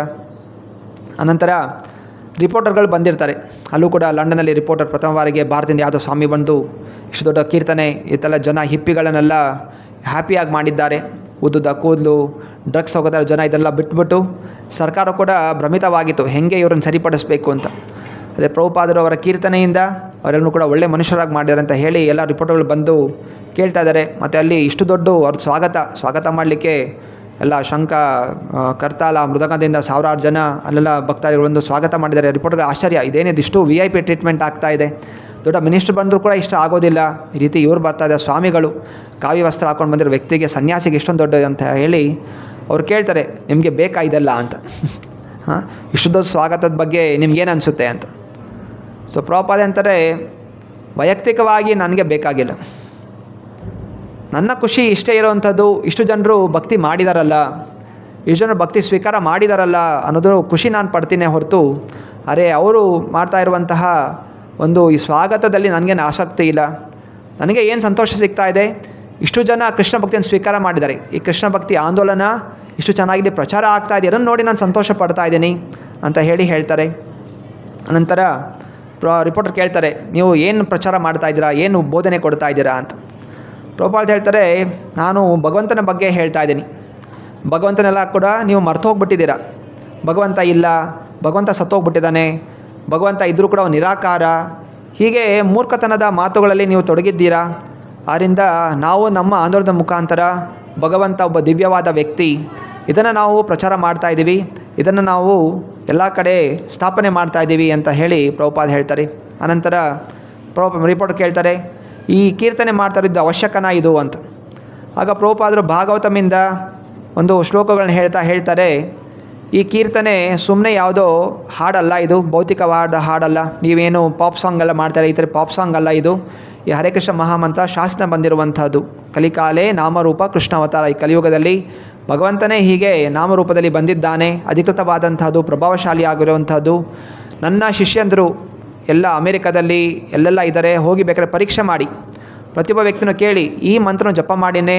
ಅನಂತರ ರಿಪೋರ್ಟರ್ಗಳು ಬಂದಿರ್ತಾರೆ. ಅಲ್ಲೂ ಕೂಡ ಲಂಡನ್ನಲ್ಲಿ ರಿಪೋರ್ಟರ್ ಪ್ರಥಮ ಬಾರಿಗೆ ಭಾರತದಿಂದ ಯಾವುದೋ ಸ್ವಾಮಿ ಬಂದು ಇಷ್ಟು ದೊಡ್ಡ ಕೀರ್ತನೆ ಇದೆಲ್ಲ ಜನ ಹಿಪ್ಪಿಗಳನ್ನೆಲ್ಲ ಹ್ಯಾಪಿಯಾಗಿ ಮಾಡಿದ್ದಾರೆ. ಉದ್ದುದ ಕೂದಲು, ಡ್ರಗ್ಸ್ ಹೋಗೋದಾರ ಜನ ಇದೆಲ್ಲ ಬಿಟ್ಬಿಟ್ಟು ಸರ್ಕಾರ ಕೂಡ ಭ್ರಮಿತವಾಗಿತ್ತು ಹೇಗೆ ಇವ್ರನ್ನ ಸರಿಪಡಿಸಬೇಕು ಅಂತ. ಅದೇ ಪ್ರಭುಪಾದರು ಅವರ ಕೀರ್ತನೆಯಿಂದ ಅವರೆಲ್ಲರೂ ಕೂಡ ಒಳ್ಳೆ ಮನುಷ್ಯರಾಗಿ ಮಾಡಿದ್ದಾರೆ ಅಂತ ಹೇಳಿ ಎಲ್ಲ ರಿಪೋರ್ಟರ್ಗಳು ಬಂದು ಕೇಳ್ತಾ ಇದ್ದಾರೆ. ಮತ್ತು ಅಲ್ಲಿ ಇಷ್ಟು ದೊಡ್ಡ ಅವ್ರ ಸ್ವಾಗತ ಮಾಡಲಿಕ್ಕೆ ಎಲ್ಲ ಶಂಖ ಕರ್ತಾಲ ಮೃದಂಗದಿಂದ 1000 ಜನ ಅಲ್ಲೆಲ್ಲ ಭಕ್ತಾದಿಗಳು ಬಂದು ಸ್ವಾಗತ ಮಾಡಿದ್ದಾರೆ. ರಿಪೋರ್ಟರ್ಗೆ ಆಶ್ಚರ್ಯ, ಇದೇನಿದು ಇಷ್ಟು VIP ಟ್ರೀಟ್ಮೆಂಟ್ ಆಗ್ತಾ ಇದೆ, ದೊಡ್ಡ ಮಿನಿಸ್ಟ್ರ್ ಬಂದರೂ ಕೂಡ ಇಷ್ಟ ಆಗೋದಿಲ್ಲ, ಈ ರೀತಿ ಇವ್ರು ಬರ್ತಾ ಇದೆ ಸ್ವಾಮಿಗಳು ಕಾವಿ ವಸ್ತ್ರ ಹಾಕೊಂಡು ಬಂದಿರೋ ವ್ಯಕ್ತಿಗೆ ಸನ್ಯಾಸಿಗೆ ಇಷ್ಟೊಂದು ದೊಡ್ಡ ಅಂತ ಹೇಳಿ ಅವ್ರು ಕೇಳ್ತಾರೆ, ನಿಮಗೆ ಬೇಕಾ ಇದೆಲ್ಲ ಅಂತ. ಇಷ್ಟು ದೊಡ್ಡ ಸ್ವಾಗತದ ಬಗ್ಗೆ ನಿಮ್ಗೇನು ಅನಿಸುತ್ತೆ ಅಂತ. ಸೊ ಪ್ರಭುಪಾದ ಅಂತಾರೆ, ವೈಯಕ್ತಿಕವಾಗಿ ನನಗೆ ಬೇಕಾಗಿಲ್ಲ, ನನ್ನ ಖುಷಿ ಇಷ್ಟೇ ಇರೋವಂಥದ್ದು ಇಷ್ಟು ಜನರು ಭಕ್ತಿ ಮಾಡಿದಾರಲ್ಲ, ಇಷ್ಟು ಜನರು ಭಕ್ತಿ ಸ್ವೀಕಾರ ಮಾಡಿದಾರಲ್ಲ ಅನ್ನೋದು ಖುಷಿ ನಾನು ಪಡ್ತೀನಿ ಹೊರತು ಅವರು ಮಾಡ್ತಾ ಇರುವಂತಹ ಒಂದು ಈ ಸ್ವಾಗತದಲ್ಲಿ ನನಗೇನು ಆಸಕ್ತಿ ಇಲ್ಲ. ನನಗೆ ಏನು ಸಂತೋಷ ಸಿಗ್ತಾ ಇದೆ, ಇಷ್ಟು ಜನ ಕೃಷ್ಣ ಭಕ್ತಿಯನ್ನು ಸ್ವೀಕಾರ ಮಾಡಿದ್ದಾರೆ, ಈ ಕೃಷ್ಣ ಭಕ್ತಿ ಆಂದೋಲನ ಇಷ್ಟು ಚೆನ್ನಾಗಿ ಪ್ರಚಾರ ಆಗ್ತಾ ಇದೆ, ಇದನ್ನು ನೋಡಿ ನಾನು ಸಂತೋಷ ಪಡ್ತಾ ಇದ್ದೀನಿ ಅಂತ ಹೇಳ್ತಾರೆ. ಅನಂತರ ರಿಪೋರ್ಟರ್ ಕೇಳ್ತಾರೆ, ನೀವು ಏನು ಪ್ರಚಾರ ಮಾಡ್ತಾ ಇದ್ದೀರಾ, ಏನು ಬೋಧನೆ ಕೊಡ್ತಾ ಇದ್ದೀರಾ ಅಂತ. ಪ್ರಭುಪಾದ ಹೇಳ್ತಾರೆ, ನಾನು ಭಗವಂತನ ಬಗ್ಗೆ ಹೇಳ್ತಾ ಇದ್ದೀನಿ, ಭಗವಂತನೆಲ್ಲ ಕೂಡ ನೀವು ಮರ್ತು ಹೋಗ್ಬಿಟ್ಟಿದ್ದೀರಾ, ಭಗವಂತ ಇಲ್ಲ, ಭಗವಂತ ಸತ್ತೋಗ್ಬಿಟ್ಟಿದ್ದಾನೆ, ಭಗವಂತ ಇದ್ದರೂ ಕೂಡ ನಿರಾಕಾರ, ಹೀಗೆ ಮೂರ್ಖತನದ ಮಾತುಗಳಲ್ಲಿ ನೀವು ತೊಡಗಿದ್ದೀರಾ. ಆದ್ದರಿಂದ ನಾವು ನಮ್ಮ ಆಂದೋಲನದ ಮುಖಾಂತರ ಭಗವಂತ ಒಬ್ಬ ದಿವ್ಯವಾದ ವ್ಯಕ್ತಿ, ಇದನ್ನು ನಾವು ಪ್ರಚಾರ ಮಾಡ್ತಾ ಇದ್ದೀವಿ, ಇದನ್ನು ನಾವು ಎಲ್ಲ ಕಡೆ ಸ್ಥಾಪನೆ ಮಾಡ್ತಾ ಇದ್ದೀವಿ ಅಂತ ಹೇಳಿ ಪ್ರಭುಪಾದ ಹೇಳ್ತಾರೆ. ಅನಂತರ ರಿಪೋರ್ಟರ್ ಕೇಳ್ತಾರೆ, ಈ ಕೀರ್ತನೆ ಮಾಡ್ತಾ ಇದ್ದು ಅವಶ್ಯಕನಾ ಇದು ಅಂತ. ಆಗ ಪ್ರಭುಪಾದರು ಭಾಗವತಮಿಂದ ಒಂದು ಶ್ಲೋಕಗಳನ್ನ ಹೇಳ್ತಾರೆ, ಈ ಕೀರ್ತನೆ ಸುಮ್ಮನೆ ಯಾವುದೋ ಹಾಡಲ್ಲ, ಇದು ಭೌತಿಕವಾದ ಹಾಡಲ್ಲ, ನೀವೇನು ಪಾಪ್ ಸಾಂಗ್ ಎಲ್ಲ ಮಾಡ್ತಾರೆ, ಈ ಥರ ಪಾಪ್ ಸಾಂಗ್ ಅಲ್ಲ ಇದು. ಈ ಹರೇ ಕೃಷ್ಣ ಮಹಾಮಂತ್ರ ಶಾಸನ ಬಂದಿರುವಂಥದ್ದು. ಕಲಿಕಾಲೇ ನಾಮರೂಪ ಕೃಷ್ಣ ಅವತಾರ, ಈ ಕಲಿಯುಗದಲ್ಲಿ ಭಗವಂತನೇ ಹೀಗೆ ನಾಮರೂಪದಲ್ಲಿ ಬಂದಿದ್ದಾನೆ, ಅಧಿಕೃತವಾದಂಥದ್ದು, ಪ್ರಭಾವಶಾಲಿ ಆಗಿರುವಂಥದ್ದು. ನನ್ನ ಶಿಷ್ಯಂದರು ಎಲ್ಲ ಅಮೇರಿಕಾದಲ್ಲಿ ಎಲ್ಲೆಲ್ಲ ಇದ್ದಾರೆ, ಹೋಗಿ ಬೇಕಾದ್ರೆ ಪರೀಕ್ಷೆ ಮಾಡಿ, ಪ್ರತಿಯೊಬ್ಬ ವ್ಯಕ್ತಿನೂ ಕೇಳಿ, ಈ ಮಂತ್ರನ ಜಪ ಮಾಡಿನೇ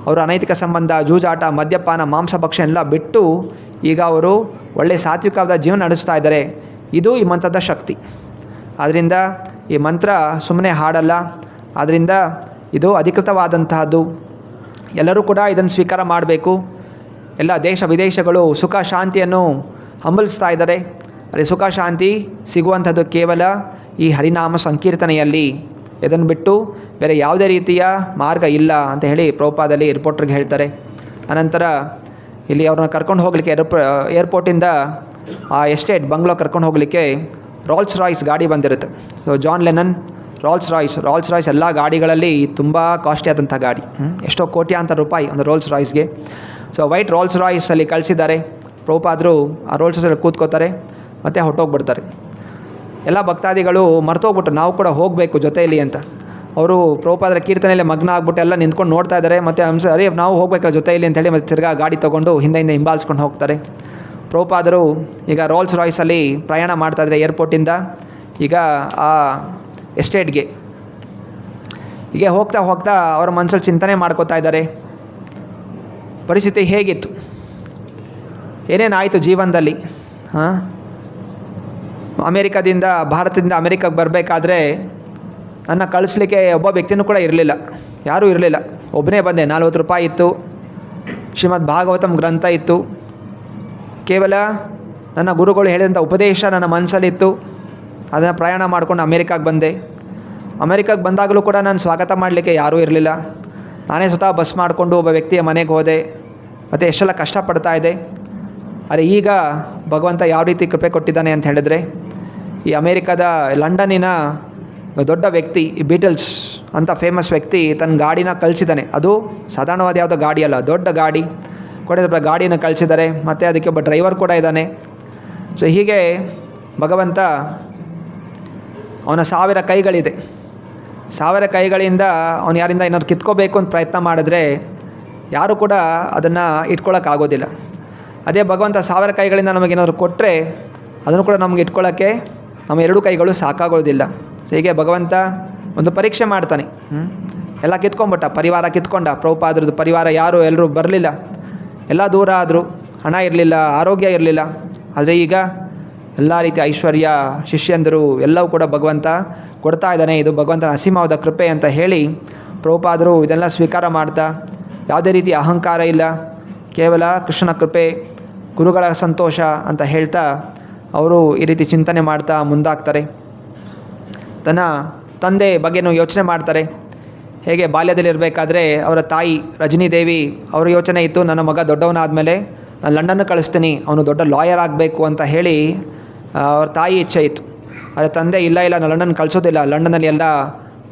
ಅವರು ಅನೈತಿಕ ಸಂಬಂಧ, ಜೂಜಾಟ, ಮದ್ಯಪಾನ, ಮಾಂಸಭಕ್ಷ ಎಲ್ಲ ಬಿಟ್ಟು ಈಗ ಅವರು ಒಳ್ಳೆಯ ಸಾತ್ವಿಕವಾದ ಜೀವನ ನಡೆಸ್ತಾ ಇದ್ದಾರೆ. ಇದು ಈ ಮಂತ್ರದ ಶಕ್ತಿ. ಆದ್ದರಿಂದ ಈ ಮಂತ್ರ ಸುಮ್ಮನೆ ಹಾಡಲ್ಲ, ಆದ್ದರಿಂದ ಇದು ಅಧಿಕೃತವಾದಂತಹದ್ದು. ಎಲ್ಲರೂ ಕೂಡ ಇದನ್ನು ಸ್ವೀಕಾರ ಮಾಡಬೇಕು. ಎಲ್ಲ ದೇಶ ವಿದೇಶಗಳು ಸುಖ ಶಾಂತಿಯನ್ನು ಹಂಬಲಿಸ್ತಾ ಇದ್ದಾರೆ. ಅದೇ ಸುಖ ಶಾಂತಿ ಸಿಗುವಂಥದ್ದು ಕೇವಲ ಈ ಹರಿನಾಮ ಸಂಕೀರ್ತನೆಯಲ್ಲಿ, ಇದನ್ನು ಬಿಟ್ಟು ಬೇರೆ ಯಾವುದೇ ರೀತಿಯ ಮಾರ್ಗ ಇಲ್ಲ ಅಂತ ಹೇಳಿ ಪ್ರಭುಪಾದಲ್ಲಿ ರಿಪೋರ್ಟ್ರಿಗೆ ಹೇಳ್ತಾರೆ. ಅನಂತರ ಇಲ್ಲಿ ಅವ್ರನ್ನ ಕರ್ಕೊಂಡು ಹೋಗಲಿಕ್ಕೆ ಏರ್ಪೋರ್ಟಿಂದ ಆ ಎಸ್ಟೇಟ್ ಬಂಗ್ಲೋ ಕರ್ಕೊಂಡು ಹೋಗಲಿಕ್ಕೆ ರೋಲ್ಸ್ ರಾಯ್ಸ್ ಗಾಡಿ ಬಂದಿರುತ್ತೆ. ಸೊ ಜಾನ್ ಲೆನನ್ ರೋಲ್ಸ್ ರಾಯ್ಸ್ ಎಲ್ಲ ಗಾಡಿಗಳಲ್ಲಿ ತುಂಬ ಕಾಸ್ಟ್ಲಿ ಆದಂಥ ಗಾಡಿ, ಎಷ್ಟೋ ಕೋಟ್ಯಾಂತರ ರೂಪಾಯಿ ಒಂದು ರೋಲ್ಸ್ ರಾಯ್ಸ್ಗೆ. ಸೊ ವೈಟ್ ರೋಲ್ಸ್ ರಾಯ್ಸಲ್ಲಿ ಕಳಿಸಿದ್ದಾರೆ. ಪ್ರಭುಪಾದರು ಆ ರೋಲ್ಸ್ ರಾಯ್ಸಲ್ಲಿ ಕೂತ್ಕೋತಾರೆ ಮತ್ತು ಹೊಟ್ಟೋಗ್ಬಿಡ್ತಾರೆ. ಎಲ್ಲ ಭಕ್ತಾದಿಗಳು ಮರ್ತೋಗ್ಬಿಟ್ರು, ನಾವು ಕೂಡ ಹೋಗಬೇಕು ಜೊತೆಯಲ್ಲಿ ಅಂತ. ಅವರು ಪ್ರಭುಪಾದರ ಕೀರ್ತನೆಯಲ್ಲಿ ಮಗ್ನ ಆಗ್ಬಿಟ್ಟು ಎಲ್ಲ ನಿಂತ್ಕೊಂಡು ನೋಡ್ತಾ ಇದ್ದಾರೆ. ಮತ್ತು ಅರೇ ನಾವು ಹೋಗ್ಬೇಕಲ್ಲ ಜೊತೆಯಲ್ಲಿ ಅಂತೇಳಿ ಮತ್ತೆ ತಿರ್ಗಾ ಗಾಡಿ ತೊಗೊಂಡು ಹಿಂದೆ ಹಿಂಬಾಲಿಸ್ಕೊಂಡು ಹೋಗ್ತಾರೆ. ಪ್ರಭುಪಾದರು ಈಗ ರೋಲ್ಸ್ ರಾಯ್ಸಲ್ಲಿ ಪ್ರಯಾಣ ಮಾಡ್ತಾಯಿದ್ರೆ ಏರ್ಪೋರ್ಟಿಂದ ಈಗ ಆ ಎಸ್ಟೇಟ್ಗೆ. ಹೀಗೆ ಹೋಗ್ತಾ ಅವರ ಮನಸ್ಸಲ್ಲಿ ಚಿಂತನೆ ಮಾಡ್ಕೋತಾ ಇದ್ದಾರೆ, ಪರಿಸ್ಥಿತಿ ಹೇಗಿತ್ತು, ಏನೇನಾಯಿತು ಜೀವನದಲ್ಲಿ. ಭಾರತದಿಂದ ಅಮೇರಿಕಾಗೆ ಬರಬೇಕಾದ್ರೆ ನನ್ನ ಕಳಿಸ್ಲಿಕ್ಕೆ ಒಬ್ಬ ವ್ಯಕ್ತಿನೂ ಕೂಡ ಇರಲಿಲ್ಲ, ಯಾರೂ ಇರಲಿಲ್ಲ. ಒಬ್ಬನೇ ಬಂದೆ. 40 ರೂಪಾಯಿ ಇತ್ತು, ಶ್ರೀಮದ್ ಭಾಗವತಂ ಗ್ರಂಥ ಇತ್ತು, ಕೇವಲ ನನ್ನ ಗುರುಗಳು ಹೇಳಿದಂಥ ಉಪದೇಶ ನನ್ನ ಮನಸ್ಸಲ್ಲಿತ್ತು. ಅದನ್ನು ಪ್ರಯಾಣ ಮಾಡ್ಕೊಂಡು ಅಮೇರಿಕಾಗೆ ಬಂದೆ. ಅಮೇರಿಕಾಗೆ ಬಂದಾಗಲೂ ಕೂಡ ನಾನು ಸ್ವಾಗತ ಮಾಡಲಿಕ್ಕೆ ಯಾರೂ ಇರಲಿಲ್ಲ. ನಾನೇ ಸ್ವತಃ ಬಸ್ ಮಾಡಿಕೊಂಡು ಒಬ್ಬ ವ್ಯಕ್ತಿಯ ಮನೆಗೆ ಹೋದೆ ಮತ್ತು ಎಷ್ಟೆಲ್ಲ ಕಷ್ಟಪಡ್ತಾ ಇದ್ದೆ. ಆದರೆ ಈಗ ಭಗವಂತ ಯಾವ ರೀತಿ ಕೃಪೆ ಕೊಟ್ಟಿದ್ದಾನೆ ಅಂತ ಹೇಳಿದ್ರೆ, ಈ ಅಮೇರಿಕಾದ ಲಂಡನ್ನಿನ ದೊಡ್ಡ ವ್ಯಕ್ತಿ, ಈ ಬೀಟಲ್ಸ್ ಅಂತ ಫೇಮಸ್ ವ್ಯಕ್ತಿ ತನ್ನ ಗಾಡಿನ ಕಳಿಸಿದ್ದಾನೆ. ಅದು ಸಾಧಾರಣವಾದ ಯಾವುದೋ ಗಾಡಿ ಅಲ್ಲ, ದೊಡ್ಡ ಗಾಡಿ ಕೂಡ ಗಾಡಿನ ಕಳಿಸಿದ್ದಾರೆ. ಮತ್ತು ಅದಕ್ಕೆ ಒಬ್ಬ ಡ್ರೈವರ್ ಕೂಡ ಇದ್ದಾನೆ. ಸೊ ಹೀಗೆ ಭಗವಂತ ಅವನ 1000 ಕೈಗಳಿದೆ. 1000 ಕೈಗಳಿಂದ ಅವನು ಯಾರಿಂದ ಏನಾದ್ರು ಕಿತ್ಕೋಬೇಕು ಅಂತ ಪ್ರಯತ್ನ ಮಾಡಿದ್ರೆ ಯಾರೂ ಕೂಡ ಅದನ್ನು ಇಟ್ಕೊಳ್ಳೋಕ್ಕಾಗೋದಿಲ್ಲ. ಅದೇ ಭಗವಂತ 1000 ಕೈಗಳಿಂದ ನಮಗೇನಾದ್ರು ಕೊಟ್ಟರೆ ಅದನ್ನು ಕೂಡ ನಮಗೆ ಇಟ್ಕೊಳ್ಳೋಕ್ಕೆ ನಮ್ಮ 2 ಕೈಗಳು ಸಾಕಾಗೋದಿಲ್ಲ. ಸೊ ಹೀಗೆ ಭಗವಂತ ಒಂದು ಪರೀಕ್ಷೆ ಮಾಡ್ತಾನೆ. ಎಲ್ಲ ಕಿತ್ಕೊಂಡ್ಬಿಟ್ಟ, ಪರಿವಾರ ಕಿತ್ಕೊಂಡ. ಪ್ರಭುಪಾದರದ್ದು ಪರಿವಾರ ಯಾರು ಎಲ್ಲರೂ ಬರಲಿಲ್ಲ, ಎಲ್ಲ ದೂರ ಆದರು, ಹಣ ಇರಲಿಲ್ಲ, ಆರೋಗ್ಯ ಇರಲಿಲ್ಲ. ಆದರೆ ಈಗ ಎಲ್ಲ ರೀತಿಯ ಐಶ್ವರ್ಯ, ಶಿಷ್ಯಂದರು ಎಲ್ಲವೂ ಕೂಡ ಭಗವಂತ ಕೊಡ್ತಾ ಇದ್ದಾನೆ. ಇದು ಭಗವಂತನ ಅಸೀಮವಾದ ಕೃಪೆ ಅಂತ ಹೇಳಿ ಪ್ರಭುಪಾದರು ಇದೆಲ್ಲ ಸ್ವೀಕಾರ ಮಾಡ್ತಾ, ಯಾವುದೇ ರೀತಿಯ ಅಹಂಕಾರ ಇಲ್ಲ, ಕೇವಲ ಕೃಷ್ಣನ ಕೃಪೆ, ಗುರುಗಳ ಸಂತೋಷ ಅಂತ ಹೇಳ್ತಾ ಅವರು ಈ ರೀತಿ ಚಿಂತನೆ ಮಾಡ್ತಾ ಮುಂದಾಗ್ತಾರೆ. ತನ್ನ ತಂದೆ ಬಗ್ಗೆನೂ ಯೋಚನೆ ಮಾಡ್ತಾರೆ. ಹೇಗೆ ಬಾಲ್ಯದಲ್ಲಿರಬೇಕಾದ್ರೆ ಅವರ ತಾಯಿ ರಜನಿ ದೇವಿ ಅವರ ಯೋಚನೆ ಇತ್ತು, ನನ್ನ ಮಗ ದೊಡ್ಡವನಾದಮೇಲೆ ನಾನು ಲಂಡನ್ಗೆ ಕಳಿಸ್ತೀನಿ, ಅವನು ದೊಡ್ಡ ಲಾಯರ್ ಆಗಬೇಕು ಅಂತ ಹೇಳಿ ಅವ್ರ ತಾಯಿ ಇಚ್ಛೆ ಇತ್ತು. ಆದರೆ ತಂದೆ ಇಲ್ಲ, ನಾನು ಲಂಡನ್ ಕಳಿಸೋದಿಲ್ಲ, ಲಂಡನ್ನಲ್ಲಿ ಎಲ್ಲ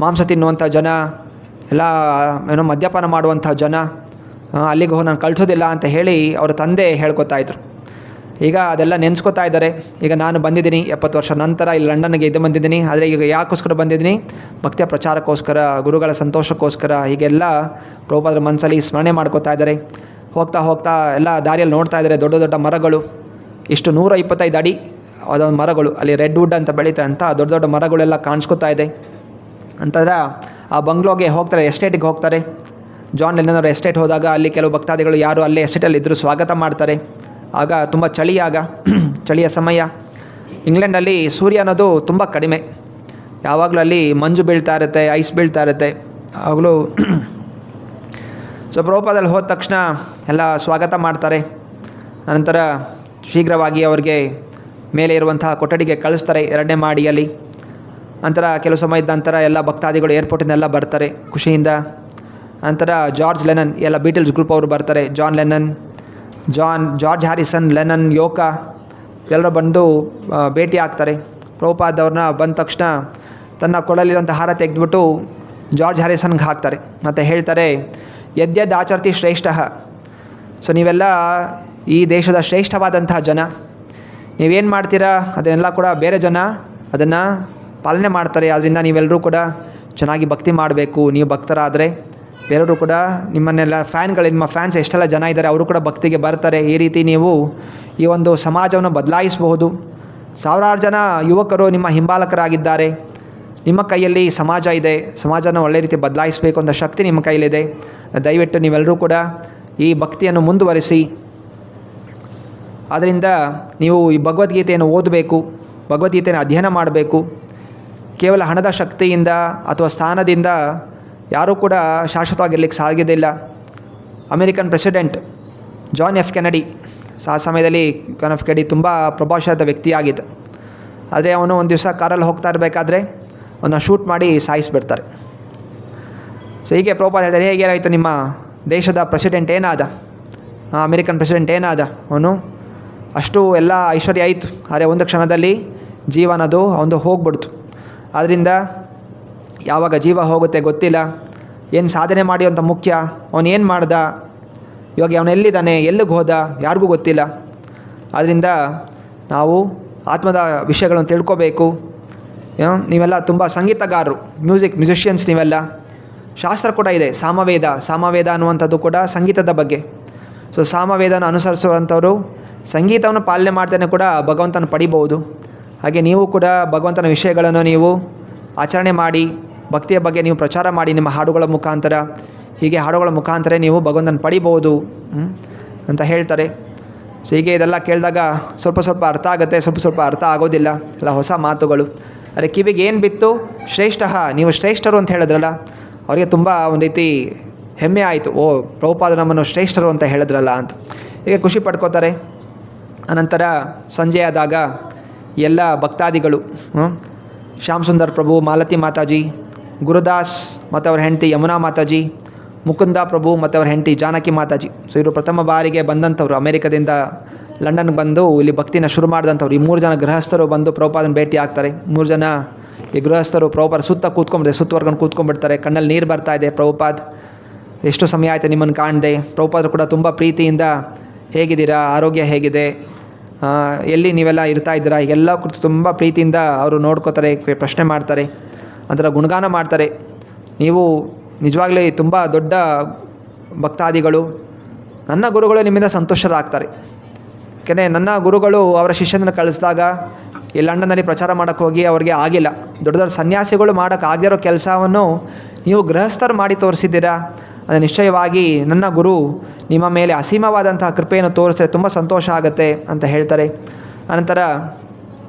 ಮಾಂಸ ತಿನ್ನುವಂಥ ಜನ, ಎಲ್ಲ ಏನೋ ಮದ್ಯಪಾನ ಮಾಡುವಂಥ ಜನ, ಅಲ್ಲಿಗೆ ಹೋಗಿ ನಾನು ಕಳಿಸೋದಿಲ್ಲ ಅಂತ ಹೇಳಿ ಅವರ ತಂದೆ ಹೇಳ್ಕೊತಾ ಇದ್ರು. ಈಗ ಅದೆಲ್ಲ ನೆನೆಸ್ಕೊತಾ ಇದ್ದಾರೆ. ಈಗ ನಾನು ಬಂದಿದ್ದೀನಿ 70 ವರ್ಷ ನಂತರ ಇಲ್ಲಿ ಲಂಡನ್ಗೆ ಬಂದಿದ್ದೀನಿ. ಆದರೆ ಈಗ ಯಾಕೋಸ್ಕರ ಬಂದಿದ್ದೀನಿ? ಭಕ್ತಿಯ ಪ್ರಚಾರಕ್ಕೋಸ್ಕರ, ಗುರುಗಳ ಸಂತೋಷಕ್ಕೋಸ್ಕರ. ಹೀಗೆಲ್ಲ ಪ್ರಭುಪಾದರ ಮನಸ್ಸಲ್ಲಿ ಸ್ಮರಣೆ ಮಾಡ್ಕೋತಾ ಇದ್ದಾರೆ. ಹೋಗ್ತಾ ಹೋಗ್ತಾ ಎಲ್ಲ ದಾರಿಯಲ್ಲಿ ನೋಡ್ತಾ ಇದ್ದಾರೆ, ದೊಡ್ಡ ದೊಡ್ಡ ಮರಗಳು, ಇಷ್ಟು 125 ಅಡಿ ಅದೊಂದು ಮರಗಳು, ಅಲ್ಲಿ ರೆಡ್ ವುಡ್ ಅಂತ ಬೆಳೀತಾ ಅಂತ ದೊಡ್ಡ ದೊಡ್ಡ ಮರಗಳೆಲ್ಲ ಕಾಣಿಸ್ಕೊತಾ ಇದೆ. ಅಂತಂದ್ರೆ ಆ ಬಂಗ್ಲೋಗೆ ಹೋಗ್ತಾರೆ, ಎಸ್ಟೇಟಿಗೆ ಹೋಗ್ತಾರೆ. ಜಾನ್ ಲೆನ್ನನ್ ಎಸ್ಟೇಟ್ ಹೋದಾಗ ಅಲ್ಲಿ ಕೆಲವು ಭಕ್ತಾದಿಗಳು ಯಾರು ಅಲ್ಲೇ ಎಸ್ಟೇಟಲ್ಲಿ ಇದ್ದರೂ ಸ್ವಾಗತ ಮಾಡ್ತಾರೆ. ಆಗ ತುಂಬ ಚಳಿಯ ಸಮಯ. ಇಂಗ್ಲೆಂಡಲ್ಲಿ ಸೂರ್ಯ ಅನ್ನೋದು ತುಂಬ ಕಡಿಮೆ, ಯಾವಾಗಲೂ ಅಲ್ಲಿ ಮಂಜು ಬೀಳ್ತಾ ಇರುತ್ತೆ, ಐಸ್ ಬೀಳ್ತಾ ಇರುತ್ತೆ ಆವಾಗಲೂ. ಸೊ ಪ್ರಭುಪಾದಲ್ಲಿ ಹೋದ ತಕ್ಷಣ ಎಲ್ಲ ಸ್ವಾಗತ ಮಾಡ್ತಾರೆ. ನಂತರ ಶೀಘ್ರವಾಗಿ ಅವ್ರಿಗೆ ಮೇಲೆ ಇರುವಂತಹ ಕೊಠಡಿಗೆ ಕಳಿಸ್ತಾರೆ, 2ನೇ ಮಹಡಿಯಲ್ಲಿ. ನಂತರ ಕೆಲವು ಸಮಯದ ನಂತರ ಎಲ್ಲ ಭಕ್ತಾದಿಗಳು ಏರ್ಪೋರ್ಟಿಂದೆಲ್ಲ ಬರ್ತಾರೆ ಖುಷಿಯಿಂದ. ನಂತರ ಜಾರ್ಜ್ ಲೆನನ್, ಎಲ್ಲ ಬೀಟಲ್ಸ್ ಗ್ರೂಪ್ ಅವರು ಬರ್ತಾರೆ. ಜಾರ್ಜ್ ಹ್ಯಾರಿಸನ್, ಲೆನನ್, ಯೋಕಾ ಎಲ್ಲರೂ ಬಂದು ಭೇಟಿ ಆಗ್ತಾರೆ. ಪ್ರಭುಪಾದವ್ರನ್ನ ಬಂದ ತಕ್ಷಣ ತನ್ನ ಕೊಡಲಿರುವಂಥ ಹಾರ ತೆಗೆದುಬಿಟ್ಟು ಜಾರ್ಜ್ ಹ್ಯಾರಿಸನ್ಗೆ ಹಾಕ್ತಾರೆ. ಮತ್ತು ಹೇಳ್ತಾರೆ, ಯದ್ಯದ್ ಆಚರ್ತಿ ಶ್ರೇಷ್ಠ. ಸೊ ನೀವೆಲ್ಲ ಈ ದೇಶದ ಶ್ರೇಷ್ಠವಾದಂತಹ ಜನ, ನೀವೇನು ಮಾಡ್ತೀರಾ ಅದನ್ನೆಲ್ಲ ಕೂಡ ಬೇರೆ ಜನ ಅದನ್ನು ಪಾಲನೆ ಮಾಡ್ತಾರೆ. ಆದ್ದರಿಂದ ನೀವೆಲ್ಲರೂ ಕೂಡ ಚೆನ್ನಾಗಿ ಭಕ್ತಿ ಮಾಡಬೇಕು. ನೀವು ಭಕ್ತರಾದರೆ ಬೇರೆಯವರು ಕೂಡ ನಿಮ್ಮನ್ನೆಲ್ಲ ನಿಮ್ಮ ಫ್ಯಾನ್ಸ್ ಎಷ್ಟೆಲ್ಲ ಜನ ಇದ್ದಾರೆ ಅವರು ಕೂಡ ಭಕ್ತಿಗೆ ಬರ್ತಾರೆ. ಈ ರೀತಿ ನೀವು ಈ ಒಂದು ಸಮಾಜವನ್ನು ಬದಲಾಯಿಸಬಹುದು. 1000 ಜನ ಯುವಕರು ನಿಮ್ಮ ಹಿಂಬಾಲಕರಾಗಿದ್ದಾರೆ. ನಿಮ್ಮ ಕೈಯಲ್ಲಿ ಸಮಾಜ ಇದೆ, ಸಮಾಜನ ಒಳ್ಳೆ ರೀತಿ ಬದಲಾಯಿಸಬೇಕು ಅಂತ ಶಕ್ತಿ ನಿಮ್ಮ ಕೈಲಿದೆ. ದಯವಿಟ್ಟು ನೀವೆಲ್ಲರೂ ಕೂಡ ಈ ಭಕ್ತಿಯನ್ನು ಮುಂದುವರಿಸಿ. ಆದ್ದರಿಂದ ನೀವು ಈ ಭಗವದ್ಗೀತೆಯನ್ನು ಓದಬೇಕು, ಭಗವದ್ಗೀತೆಯನ್ನು ಅಧ್ಯಯನ ಮಾಡಬೇಕು. ಕೇವಲ ಹಣದ ಶಕ್ತಿಯಿಂದ ಅಥವಾ ಸ್ಥಾನದಿಂದ ಯಾರೂ ಕೂಡ ಶಾಶ್ವತವಾಗಿರ್ಲಿಕ್ಕೆ ಸಾಧ್ಯದಿಲ್ಲ. American president John F Kennedy, ಆ ಸಮಯದಲ್ಲಿ ಜಾನ್ ಎಫ್ ಕೆನಡಿ ತುಂಬ ಪ್ರಭಾವಶಾಲಿ ವ್ಯಕ್ತಿಯಾಗಿದ್ದ. ಆದರೆ ಅವನು ಒಂದು ದಿವಸ ಕಾರಲ್ಲಿ ಹೋಗ್ತಾ ಇರಬೇಕಾದ್ರೆ ಅವನ್ನ ಶೂಟ್ ಮಾಡಿ ಸಾಯಿಸಿಬಿಡ್ತಾರೆ. ಸೊ ಹೀಗೆ ಪ್ರಭುಪಾದ ಹೇಳ್ತಾರೆ, ಹೇಗೆ ಆಯಿತು ನಿಮ್ಮ ದೇಶದ ಪ್ರೆಸಿಡೆಂಟ್ ಏನಾದ, ಅಮೇರಿಕನ್ ಪ್ರೆಸಿಡೆಂಟ್ ಏನಾದ, ಅವನು ಅಷ್ಟು ಎಲ್ಲ ಐಶ್ವರ್ಯ ಆಯಿತು, ಆದರೆ ಒಂದು ಕ್ಷಣದಲ್ಲಿ ಜೀವನದು ಅವನು ಹೋಗ್ಬಿಡ್ತು. ಆದ್ದರಿಂದ ಯಾವಾಗ ಜೀವ ಹೋಗುತ್ತೆ ಗೊತ್ತಿಲ್ಲ. ಏನು ಸಾಧನೆ ಮಾಡಿ ಅಂತ ಮುಖ್ಯ, ಅವನು ಏನು ಮಾಡ್ದ, ಇವಾಗ ಅವನು ಎಲ್ಲಿದ್ದಾನೆ, ಎಲ್ಲಿಗೆ ಹೋದ, ಯಾರಿಗೂ ಗೊತ್ತಿಲ್ಲ. ಆದ್ದರಿಂದ ನಾವು ಆತ್ಮದ ವಿಷಯಗಳನ್ನು ತಿಳ್ಕೋಬೇಕು. ನೀವೆಲ್ಲ ತುಂಬ ಸಂಗೀತಗಾರರು, ಮ್ಯೂಸಿಷಿಯನ್ಸ್ ನೀವೆಲ್ಲ. ಶಾಸ್ತ್ರ ಕೂಡ ಇದೆ, ಸಾಮವೇದ ಅನ್ನುವಂಥದ್ದು ಕೂಡ ಸಂಗೀತದ ಬಗ್ಗೆ. ಸೊ ಸಾಮವೇದನ ಅನುಸರಿಸುವಂಥವರು ಸಂಗೀತವನ್ನು ಪಾಲನೆ ಮಾಡ್ತಾನೆ ಕೂಡ ಭಗವಂತನ ಪಡಿಬಹುದು. ಹಾಗೆ ನೀವು ಕೂಡ ಭಗವಂತನ ವಿಷಯಗಳನ್ನು ನೀವು ಆಚರಣೆ ಮಾಡಿ, ಭಕ್ತಿಯ ಬಗ್ಗೆ ನೀವು ಪ್ರಚಾರ ಮಾಡಿ ನಿಮ್ಮ ಹಾಡುಗಳ ಮುಖಾಂತರ. ಹೀಗೆ ಹಾಡುಗಳ ಮುಖಾಂತರ ನೀವು ಭಗವಂತನ ಪಡಿಬೋದು ಅಂತ ಹೇಳ್ತಾರೆ. ಸೊ ಹೀಗೆ ಇದೆಲ್ಲ ಕೇಳಿದಾಗ ಸ್ವಲ್ಪ ಅರ್ಥ ಆಗುತ್ತೆ, ಸ್ವಲ್ಪ ಅರ್ಥ ಆಗೋದಿಲ್ಲ, ಎಲ್ಲ ಹೊಸ ಮಾತುಗಳು. ಅದೇ ಕಿವಿಗೆ ಏನು ಬಿತ್ತು, ಶ್ರೇಷ್ಠ, ನೀವು ಶ್ರೇಷ್ಠರು ಅಂತ ಹೇಳಿದ್ರಲ್ಲ, ಅವರಿಗೆ ತುಂಬ ಒಂದು ರೀತಿ ಹೆಮ್ಮೆ ಆಯಿತು. ಓ ಪ್ರಭುಪಾದ ನಮ್ಮನ್ನು ಶ್ರೇಷ್ಠರು ಅಂತ ಹೇಳಿದ್ರಲ್ಲ ಅಂತ ಹೀಗೆ ಖುಷಿ ಪಡ್ಕೋತಾರೆ. ಅನಂತರ ಸಂಜೆ ಆದಾಗ ಎಲ್ಲ ಭಕ್ತಾದಿಗಳು, ಶ್ಯಾಮ್ ಸುಂದರ್ ಪ್ರಭು, ಮಾಲತಿ ಮಾತಾಜಿ, ಗುರುದಾಸ್ ಮತ್ತು ಅವ್ರ ಹೆಂಡತಿ ಯಮುನಾ ಮಾತಾಜಿ, ಮುಕುಂದ ಪ್ರಭು ಮತ್ತು ಅವ್ರ ಹೆಂಡತಿ ಜಾನಕಿ ಮಾತಾಜಿ. ಸೊ ಇವರು ಪ್ರಥಮ ಬಾರಿಗೆ ಬಂದಂಥವ್ರು, ಅಮೇರಿಕದಿಂದ ಲಂಡನ್ಗೆ ಬಂದು ಇಲ್ಲಿ ಭಕ್ತಿನ ಶುರು ಮಾಡಿದಂಥವ್ರು. ಈ 3 ಜನ ಗೃಹಸ್ಥರು ಬಂದು ಪ್ರಭುಪಾದನ ಭೇಟಿ ಆಗ್ತಾರೆ. 3 ಜನ ಈ ಗೃಹಸ್ಥರು ಪ್ರಭುಪಾದ ಸುತ್ತ ಕೂತ್ಕೊಂಡ್ಬಿಡ್ತಾರೆ, ಸುತ್ತುವರ್ಕೊಂಡು ಕೂತ್ಕೊಂಡ್ಬಿಡ್ತಾರೆ. ಕಣ್ಣಲ್ಲಿ ನೀರು ಬರ್ತಾ ಇದೆ. ಪ್ರಭುಪಾದ್, ಎಷ್ಟು ಸಮಯ ಆಯಿತು ನಿಮ್ಮನ್ನು ಕಾಣದೆ. ಪ್ರಭುಪಾದರು ಕೂಡ ತುಂಬ ಪ್ರೀತಿಯಿಂದ ಹೇಗಿದ್ದೀರಾ, ಆರೋಗ್ಯ ಹೇಗಿದೆ, ಎಲ್ಲಿ ನೀವೆಲ್ಲ ಇರ್ತಾ ಇದ್ದೀರಾ, ಎಲ್ಲ ಕುರಿತು ತುಂಬ ಪ್ರೀತಿಯಿಂದ ಅವರು ನೋಡ್ಕೋತಾರೆ, ಪ್ರಶ್ನೆ ಮಾಡ್ತಾರೆ, ಅದರ ಗುಣಗಾನ ಮಾಡ್ತಾರೆ. ನೀವು ನಿಜವಾಗ್ಲೂ ತುಂಬ ದೊಡ್ಡ ಭಕ್ತಾದಿಗಳು, ನನ್ನ ಗುರುಗಳು ನಿಮ್ಮಿಂದ ಸಂತುಷ್ಟರಾಗ್ತಾರೆ. ಯಾಕೆಂದರೆ ನನ್ನ ಗುರುಗಳು ಅವರ ಶಿಷ್ಯನನ್ನು ಕಳಿಸಿದಾಗ ಈ ಲಂಡನ್ನಲ್ಲಿ ಪ್ರಚಾರ ಮಾಡೋಕ್ಕೆ ಹೋಗಿ ಅವ್ರಿಗೆ ಆಗಿಲ್ಲ. ದೊಡ್ಡ ದೊಡ್ಡ ಸನ್ಯಾಸಿಗಳು ಮಾಡೋಕ್ಕೆ ಆಗದಿರೋ ಕೆಲಸವನ್ನು ನೀವು ಗೃಹಸ್ಥರು ಮಾಡಿ ತೋರಿಸಿದ್ದೀರಾ. ಅದು ನಿಶ್ಚಯವಾಗಿ ನನ್ನ ಗುರು ನಿಮ್ಮ ಮೇಲೆ ಅಸೀಮವಾದಂತಹ ಕೃಪೆಯನ್ನು ತೋರಿಸಿದ್ರೆ ತುಂಬ ಸಂತೋಷ ಆಗುತ್ತೆ ಅಂತ ಹೇಳ್ತಾರೆ. ಅನಂತರ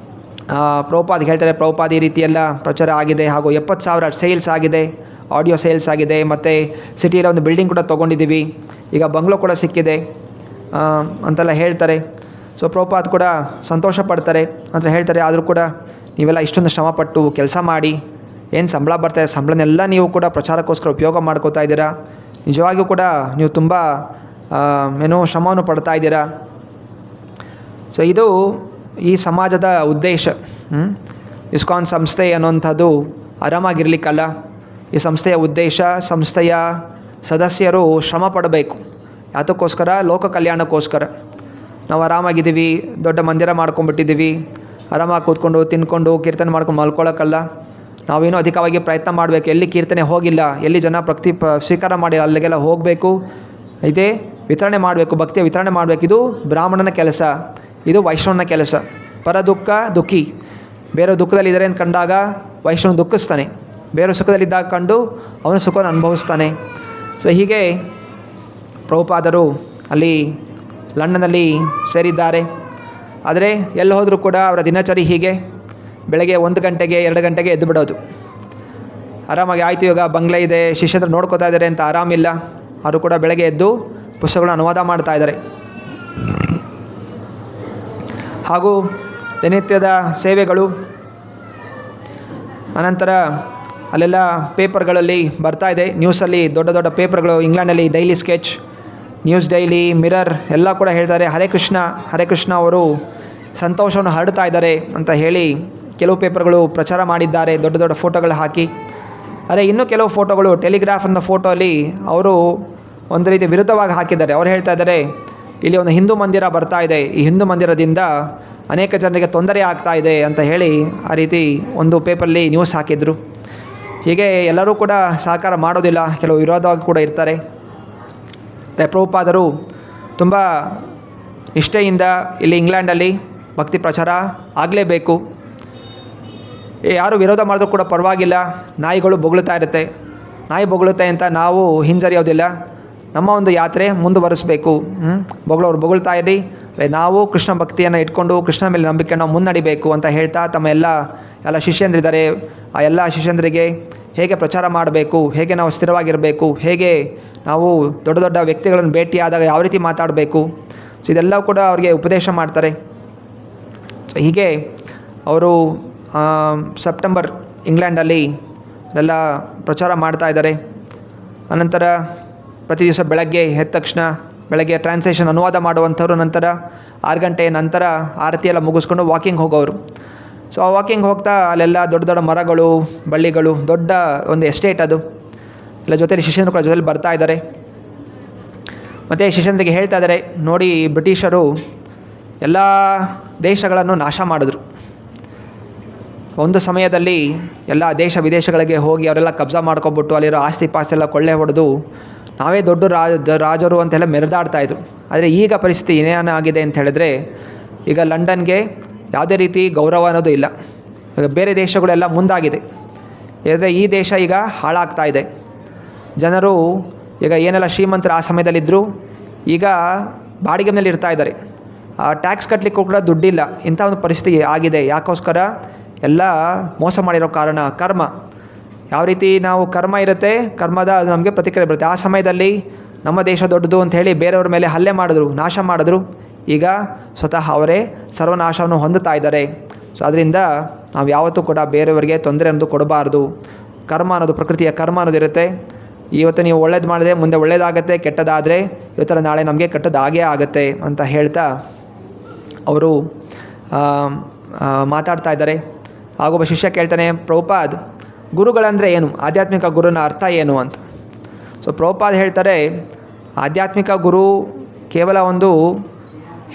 ಪ್ರಭುಪಾದ್ ಹೇಳ್ತಾರೆ, ಪ್ರಭುಪಾದ್ ಈ ರೀತಿಯೆಲ್ಲ ಪ್ರಚಾರ ಆಗಿದೆ, ಹಾಗೂ 70,000 ಸೇಲ್ಸ್ ಆಗಿದೆ, ಆಡಿಯೋ ಸೇಲ್ಸ್ ಆಗಿದೆ, ಮತ್ತು ಸಿಟಿಯಲ್ಲಿ ಒಂದು ಬಿಲ್ಡಿಂಗ್ ಕೂಡ ತೊಗೊಂಡಿದ್ದೀವಿ, ಈಗ ಬಂಗ್ಲೋ ಕೂಡ ಸಿಕ್ಕಿದೆ ಅಂತೆಲ್ಲ ಹೇಳ್ತಾರೆ. ಸೊ ಪ್ರಭುಪಾದ್ ಕೂಡ ಸಂತೋಷ ಪಡ್ತಾರೆ ಅಂತ ಹೇಳ್ತಾರೆ. ಆದರೂ ಕೂಡ ನೀವೆಲ್ಲ ಇಷ್ಟೊಂದು ಶ್ರಮಪಟ್ಟು ಕೆಲಸ ಮಾಡಿ ಏನು ಸಂಬಳ ಬರ್ತಾಯಿದೆ, ಸಂಬಳನೆಲ್ಲ ನೀವು ಕೂಡ ಪ್ರಚಾರಕ್ಕೋಸ್ಕರ ಉಪಯೋಗ ಮಾಡ್ಕೋತಾ ಇದ್ದೀರಾ. ನಿಜವಾಗಿಯೂ ಕೂಡ ನೀವು ತುಂಬ ಶ್ರಮವನ್ನು ಪಡ್ತಾ ಇದ್ದೀರಾ. ಸೊ ಇದು ಈ ಸಮಾಜದ ಉದ್ದೇಶ. ಇಸ್ಕಾನ್ ಸಂಸ್ಥೆ ಅನ್ನುವಂಥದ್ದು ಆರಾಮಾಗಿರ್ಲಿಕ್ಕಲ್ಲ. ಈ ಸಂಸ್ಥೆಯ ಉದ್ದೇಶ, ಸಂಸ್ಥೆಯ ಸದಸ್ಯರು ಶ್ರಮ ಪಡಬೇಕು. ಯಾತಕ್ಕೋಸ್ಕರ? ಲೋಕ ಕಲ್ಯಾಣಕ್ಕೋಸ್ಕರ. ನಾವು ಆರಾಮಾಗಿದ್ದೀವಿ, ದೊಡ್ಡ ಮಂದಿರ ಮಾಡ್ಕೊಂಡ್ಬಿಟ್ಟಿದ್ದೀವಿ, ಆರಾಮಾಗಿ ಕೂತ್ಕೊಂಡು ತಿನ್ಕೊಂಡು ಕೀರ್ತನೆ ಮಾಡ್ಕೊಂಡು ಮಲ್ಕೊಳ್ಳೋಕ್ಕಲ್ಲ. ನಾವೇನೋ ಅಧಿಕವಾಗಿ ಪ್ರಯತ್ನ ಮಾಡಬೇಕು. ಎಲ್ಲಿ ಕೀರ್ತನೆ ಹೋಗಿಲ್ಲ, ಎಲ್ಲಿ ಜನ ಸ್ವೀಕಾರ ಮಾಡಿಲ್ಲ, ಅಲ್ಲಿಗೆಲ್ಲ ಹೋಗಬೇಕು, ಇದೇ ವಿತರಣೆ ಮಾಡಬೇಕು, ಭಕ್ತಿಯ ವಿತರಣೆ ಮಾಡಬೇಕು. ಇದು ಬ್ರಾಹ್ಮಣನ ಕೆಲಸ, ಇದು ವೈಷ್ಣವನ ಕೆಲಸ. ಪರ ದುಃಖ ದುಃಖಿ, ಬೇರೆ ದುಃಖದಲ್ಲಿದ್ದಾರೆ ಅಂತ ಕಂಡಾಗ ವೈಷ್ಣವನು ದುಃಖಿಸ್ತಾನೆ, ಬೇರೆ ಸುಖದಲ್ಲಿದ್ದಾಗ ಕಂಡು ಅವನು ಸುಖವನ್ನು ಅನುಭವಿಸ್ತಾನೆ. ಸೊ ಹೀಗೆ ಪ್ರಭುಪಾದರು ಅಲ್ಲಿ ಲಂಡನ್ನಲ್ಲಿ ಸೇರಿದ್ದಾರೆ. ಆದರೆ ಎಲ್ಲಿ ಹೋದರೂ ಕೂಡ ಅವರ ದಿನಚರಿ ಹೀಗೆ: ಬೆಳಗ್ಗೆ 1 ಗಂಟೆಗೆ 2 ಗಂಟೆಗೆ ಎದ್ದು ಬಿಡೋದು. ಆರಾಮಾಗಿ ಆಯಿತು, ಇವಾಗ ಬಂಗ್ಲೆ ಇದೆ, ಶಿಷ್ಯಂದರು ನೋಡ್ಕೋತಾ ಇದ್ದಾರೆ ಅಂತ ಆರಾಮಿಲ್ಲ. ಅವರು ಕೂಡ ಬೆಳಗ್ಗೆ ಎದ್ದು ಪುಸ್ತಕಗಳನ್ನ ಅನುವಾದ ಮಾಡ್ತಾ ಇದ್ದಾರೆ. ಹಾಗೂ ದಿನನಿತ್ಯದ ಸೇವೆಗಳು. ಅನಂತರ ಅಲ್ಲೆಲ್ಲ ಪೇಪರ್ಗಳಲ್ಲಿ ಬರ್ತಾ ಇದೆ, ನ್ಯೂಸಲ್ಲಿ ದೊಡ್ಡ ದೊಡ್ಡ ಪೇಪರ್ಗಳು, ಇಂಗ್ಲೆಂಡಲ್ಲಿ Daily Sketch, News Daily, Mirror ಎಲ್ಲ ಕೂಡ ಹೇಳ್ತಾರೆ ಹರೇ ಕೃಷ್ಣ ಅವರು ಸಂತೋಷವನ್ನು ಹರಡ್ತಾ ಇದ್ದಾರೆ ಅಂತ ಹೇಳಿ ಕೆಲವು ಪೇಪರ್ಗಳು ಪ್ರಚಾರ ಮಾಡಿದ್ದಾರೆ, ದೊಡ್ಡ ದೊಡ್ಡ ಫೋಟೋಗಳು ಹಾಕಿ. ಅರೆ ಇನ್ನೂ ಕೆಲವು ಫೋಟೋಗಳು ಟೆಲಿಗ್ರಾಫ್ ಅನ್ನೋ ಫೋಟೋಲ್ಲಿ ಅವರು ಒಂದು ರೀತಿ ವಿರುದ್ಧವಾಗಿ ಹಾಕಿದ್ದಾರೆ. ಅವ್ರು ಹೇಳ್ತಾ ಇದ್ದಾರೆ, ಇಲ್ಲಿ ಒಂದು ಹಿಂದೂ ಮಂದಿರ ಬರ್ತಾ ಇದೆ, ಈ ಹಿಂದೂ ಮಂದಿರದಿಂದ ಅನೇಕ ಜನರಿಗೆ ತೊಂದರೆ ಆಗ್ತಾ ಇದೆ ಅಂತ ಹೇಳಿ ಆ ರೀತಿ ಒಂದು ಪೇಪರಲ್ಲಿ ನ್ಯೂಸ್ ಹಾಕಿದರು. ಹೀಗೆ ಎಲ್ಲರೂ ಕೂಡ ಸಹಕಾರ ಮಾಡೋದಿಲ್ಲ, ಕೆಲವು ವಿರೋಧವಾಗಿ ಕೂಡ ಇರ್ತಾರೆ. ಪ್ರಭುಪಾದರು ತುಂಬ ನಿಷ್ಠೆಯಿಂದ ಇಲ್ಲಿ ಇಂಗ್ಲೆಂಡಲ್ಲಿ ಭಕ್ತಿ ಪ್ರಚಾರ ಆಗಲೇಬೇಕು. ಯಾರು ವಿರೋಧ ಮಾಡಿದ್ರೂ ಕೂಡ ಪರವಾಗಿಲ್ಲ, ನಾಯಿಗಳು ಬೊಗಳ್ತಾ ಇರುತ್ತೆ, ನಾಯಿ ಬೊಗಳುತ್ತೆ ಅಂತ ನಾವು ಹಿಂಜರಿಯೋದಿಲ್ಲ. ನಮ್ಮ ಒಂದು ಯಾತ್ರೆ ಮುಂದುವರಿಸಬೇಕು. ಬೊಗಳವ್ರು ಬೊಗಳ್ತಾ ಇರಿ, ನಾವು ಕೃಷ್ಣ ಭಕ್ತಿಯನ್ನು ಇಟ್ಕೊಂಡು ಕೃಷ್ಣ ಮೇಲೆ ನಂಬಿಕೆ ನಾವು ಮುನ್ನಡಿಬೇಕು ಅಂತ ಹೇಳ್ತಾ ತಮ್ಮ ಎಲ್ಲ ಶಿಷ್ಯಂದ್ರಿದ್ದಾರೆ, ಆ ಎಲ್ಲ ಶಿಷ್ಯಂದ್ರಿಗೆ ಹೇಗೆ ಪ್ರಚಾರ ಮಾಡಬೇಕು, ಹೇಗೆ ನಾವು ಸ್ಥಿರವಾಗಿರಬೇಕು, ಹೇಗೆ ನಾವು ದೊಡ್ಡ ದೊಡ್ಡ ವ್ಯಕ್ತಿಗಳನ್ನು ಭೇಟಿಯಾದಾಗ ಯಾವ ರೀತಿ ಮಾತಾಡಬೇಕು, ಸೊ ಇದೆಲ್ಲವೂ ಕೂಡ ಅವ್ರಿಗೆ ಉಪದೇಶ ಮಾಡ್ತಾರೆ. ಸೊ ಹೀಗೆ ಅವರು ಸೆಪ್ಟೆಂಬರ್ ಇಂಗ್ಲೆಂಡಲ್ಲಿ ಎಲ್ಲ ಪ್ರಚಾರ ಮಾಡ್ತಾ ಇದ್ದಾರೆ. ಅನಂತರ ಪ್ರತಿ ದಿವಸ ಬೆಳಗ್ಗೆ ಎದ್ದ ತಕ್ಷಣ ಬೆಳಗ್ಗೆ ಟ್ರಾನ್ಸ್ಲೇಷನ್ ಅನುವಾದ ಮಾಡುವಂಥವ್ರು, ನಂತರ 6 ಗಂಟೆ ನಂತರ ಆರತಿ ಎಲ್ಲ ಮುಗಿಸ್ಕೊಂಡು ವಾಕಿಂಗ್ ಹೋಗೋರು. ಸೊ ಆ ವಾಕಿಂಗ್ ಹೋಗ್ತಾ ಅಲ್ಲೆಲ್ಲ ದೊಡ್ಡ ದೊಡ್ಡ ಮರಗಳು, ಬಳ್ಳಿಗಳು, ದೊಡ್ಡ ಒಂದು ಎಸ್ಟೇಟ್ ಅದು. ಎಲ್ಲ ಜೊತೆಲಿ ಶಿಷ್ಯಂದ್ರು ಕೂಡ ಜೊತೆಲಿ ಬರ್ತಾ ಇದ್ದಾರೆ. ಮತ್ತು ಶಿಷ್ಯಂದ್ರಿಗೆ ಹೇಳ್ತಾ ಇದ್ದಾರೆ, ನೋಡಿ ಬ್ರಿಟಿಷರು ಎಲ್ಲ ದೇಶಗಳನ್ನು ನಾಶ ಮಾಡಿದ್ರು. ಒಂದು ಸಮಯದಲ್ಲಿ ಎಲ್ಲ ದೇಶ ವಿದೇಶಗಳಿಗೆ ಹೋಗಿ ಅವರೆಲ್ಲ ಕಬ್ಜಾ ಮಾಡ್ಕೊಬಿಟ್ಟು ಅಲ್ಲಿರೋ ಆಸ್ತಿ ಪಾಸ್ತಿ ಎಲ್ಲ ಕೊಳ್ಳೆ ಹೊಡೆದು ನಾವೇ ದೊಡ್ಡ ರಾಜರು ಅಂತೆಲ್ಲ ಮೆರೆದಾಡ್ತಾಯಿದ್ರು. ಆದರೆ ಈಗ ಪರಿಸ್ಥಿತಿ ಏನೇನಾಗಿದೆ ಅಂತ ಹೇಳಿದ್ರೆ, ಈಗ ಲಂಡನ್ಗೆ ಯಾವುದೇ ರೀತಿ ಗೌರವ ಅನ್ನೋದು ಇಲ್ಲ. ಈಗ ಬೇರೆ ದೇಶಗಳೆಲ್ಲ ಮುಂದಾಗಿದೆ, ಆದರೆ ಈ ದೇಶ ಈಗ ಹಾಳಾಗ್ತಾ ಇದೆ. ಜನರು ಈಗ ಏನೆಲ್ಲ ಶ್ರೀಮಂತರು ಆ ಸಮಯದಲ್ಲಿದ್ದರು, ಈಗ ಬಾಡಿಗೆ ಮೇಲೆ ಇರ್ತಾ ಇದ್ದಾರೆ. ಟ್ಯಾಕ್ಸ್ ಕಟ್ಟಲಿಕ್ಕೂ ಕೂಡ ದುಡ್ಡಿಲ್ಲ. ಇಂಥ ಒಂದು ಪರಿಸ್ಥಿತಿ ಆಗಿದೆ. ಯಾಕೋಸ್ಕರ? ಎಲ್ಲ ಮೋಸ ಮಾಡಿರೋ ಕಾರಣ ಕರ್ಮ. ಯಾವ ರೀತಿ ನಾವು ಕರ್ಮ ಇರುತ್ತೆ, ಕರ್ಮದ ಅದು ನಮಗೆ ಪ್ರತಿಕ್ರಿಯೆ ಬರುತ್ತೆ. ಆ ಸಮಯದಲ್ಲಿ ನಮ್ಮ ದೇಶ ದೊಡ್ಡದು ಅಂತ ಹೇಳಿ ಬೇರೆಯವ್ರ ಮೇಲೆ ಹಲ್ಲೆ ಮಾಡಿದ್ರು, ನಾಶ ಮಾಡಿದ್ರು. ಈಗ ಸ್ವತಃ ಅವರೇ ಸರ್ವನಾಶವನ್ನು ಹೊಂದುತ್ತಾ ಇದ್ದಾರೆ. ಸೊ ಅದರಿಂದ ನಾವು ಯಾವತ್ತೂ ಕೂಡ ಬೇರೆಯವರಿಗೆ ತೊಂದರೆ ಅನ್ನೋದು ಕೊಡಬಾರ್ದು. ಕರ್ಮ ಅನ್ನೋದು, ಪ್ರಕೃತಿಯ ಕರ್ಮ ಅನ್ನೋದು ಇರುತ್ತೆ. ಇವತ್ತು ನೀವು ಒಳ್ಳೇದು ಮಾಡಿದ್ರೆ ಮುಂದೆ ಒಳ್ಳೇದಾಗತ್ತೆ, ಕೆಟ್ಟದಾದರೆ ಇವತ್ತರ ನಾಳೆ ನಮಗೆ ಕೆಟ್ಟದಾಗೇ ಆಗುತ್ತೆ ಅಂತ ಹೇಳ್ತಾ ಅವರು ಮಾತಾಡ್ತಾ ಇದ್ದಾರೆ. ಆಗೊಬ್ಬ ಶಿಷ್ಯ ಕೇಳ್ತಾನೆ, ಪ್ರಭುಪಾದ್, ಗುರುಗಳಂದರೆ ಏನು, ಆಧ್ಯಾತ್ಮಿಕ ಗುರುನ ಅರ್ಥ ಏನು ಅಂತ. ಸೊ ಪ್ರಭುಪಾದ್ ಹೇಳ್ತಾರೆ, ಆಧ್ಯಾತ್ಮಿಕ ಗುರು ಕೇವಲ ಒಂದು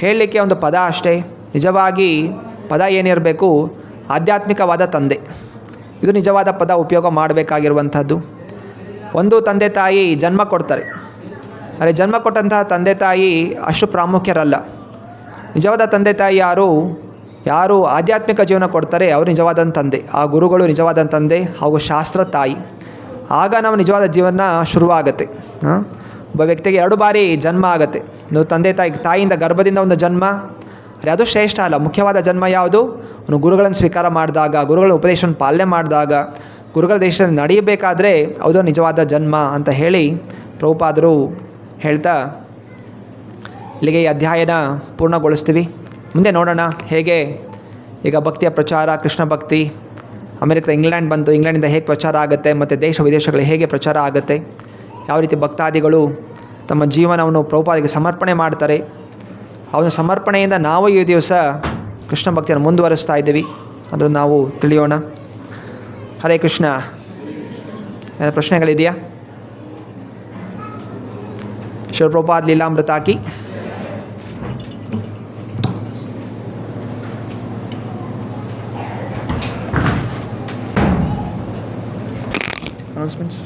ಹೇಳಲಿಕ್ಕೆ ಒಂದು ಪದ ಅಷ್ಟೇ. ನಿಜವಾಗಿ ಪದ ಏನಿರಬೇಕು, ಆಧ್ಯಾತ್ಮಿಕವಾದ ತಂದೆ. ಇದು ನಿಜವಾದ ಪದ ಉಪಯೋಗ ಮಾಡಬೇಕಾಗಿರುವಂಥದ್ದು. ಒಂದು ತಂದೆ ತಾಯಿ ಜನ್ಮ ಕೊಡ್ತಾರೆ, ಆದರೆ ಜನ್ಮ ಕೊಟ್ಟಂತಹ ತಂದೆ ತಾಯಿ ಅಷ್ಟು ಪ್ರಾಮುಖ್ಯರಲ್ಲ. ನಿಜವಾದ ತಂದೆ ತಾಯಿ ಯಾರು ಆಧ್ಯಾತ್ಮಿಕ ಜೀವನ ಕೊಡ್ತಾರೆ ಅವರು ನಿಜವಾದ ತಂದೆ. ಆ ಗುರುಗಳು ನಿಜವಾದ ತಂದೆ ಹಾಗೂ ಶಾಸ್ತ್ರ ತಾಯಿ. ಆಗ ನಮ್ಮ ನಿಜವಾದ ಜೀವನ ಶುರುವಾಗುತ್ತೆ. ಒಬ್ಬ ವ್ಯಕ್ತಿಗೆ 2 ಬಾರಿ ಜನ್ಮ ಆಗುತ್ತೆ. ಒಂದು ತಂದೆ ತಾಯಿಯಿಂದ ಗರ್ಭದಿಂದ ಒಂದು ಜನ್ಮ, ಆದರೆ ಅದು ಶ್ರೇಷ್ಠ ಅಲ್ಲ. ಮುಖ್ಯವಾದ ಜನ್ಮ ಯಾವುದು? ಅವನು ಗುರುಗಳನ್ನು ಸ್ವೀಕಾರ ಮಾಡಿದಾಗ, ಗುರುಗಳ ಉಪದೇಶವನ್ನು ಪಾಲನೆ ಮಾಡಿದಾಗ, ಗುರುಗಳ ದೇಶದಲ್ಲಿ ನಡೆಯಬೇಕಾದ್ರೆ ಅದು ನಿಜವಾದ ಜನ್ಮ ಅಂತ ಹೇಳಿ ಪ್ರಭುಪಾದರು ಹೇಳ್ತಾ ಇಲ್ಲಿಗೆ ಈ ಅಧ್ಯಾಯನ ಪೂರ್ಣಗೊಳಿಸ್ತೀವಿ. ಮುಂದೆ ನೋಡೋಣ ಹೇಗೆ ಈಗ ಭಕ್ತಿಯ ಪ್ರಚಾರ, ಕೃಷ್ಣ ಭಕ್ತಿ ಅಮೆರಿಕದ ಇಂಗ್ಲೆಂಡ್ ಬಂತು, ಇಂಗ್ಲೆಂಡಿಂದ ಹೇಗೆ ಪ್ರಚಾರ ಆಗುತ್ತೆ, ಮತ್ತು ದೇಶ ವಿದೇಶಗಳಲ್ಲಿ ಹೇಗೆ ಪ್ರಚಾರ ಆಗುತ್ತೆ, ಯಾವ ರೀತಿ ಭಕ್ತಾದಿಗಳು ತಮ್ಮ ಜೀವನವನ್ನು ಪ್ರಭುಪಾದಿಗೆ ಸಮರ್ಪಣೆ ಮಾಡ್ತಾರೆ. ಅವನ ಸಮರ್ಪಣೆಯಿಂದ ನಾವು ಈ ದಿವಸ ಕೃಷ್ಣ ಭಕ್ತಿಯನ್ನು ಮುಂದುವರಿಸ್ತಾ ಇದ್ದೀವಿ, ಅದನ್ನು ನಾವು ತಿಳಿಯೋಣ. ಹರೇ ಕೃಷ್ಣ. ಪ್ರಶ್ನೆಗಳಿದೆಯಾ? ಶಿವ ಪ್ರಭುಪಾದ್ ಲೀಲಾಮೃತ ಕಿ announcements.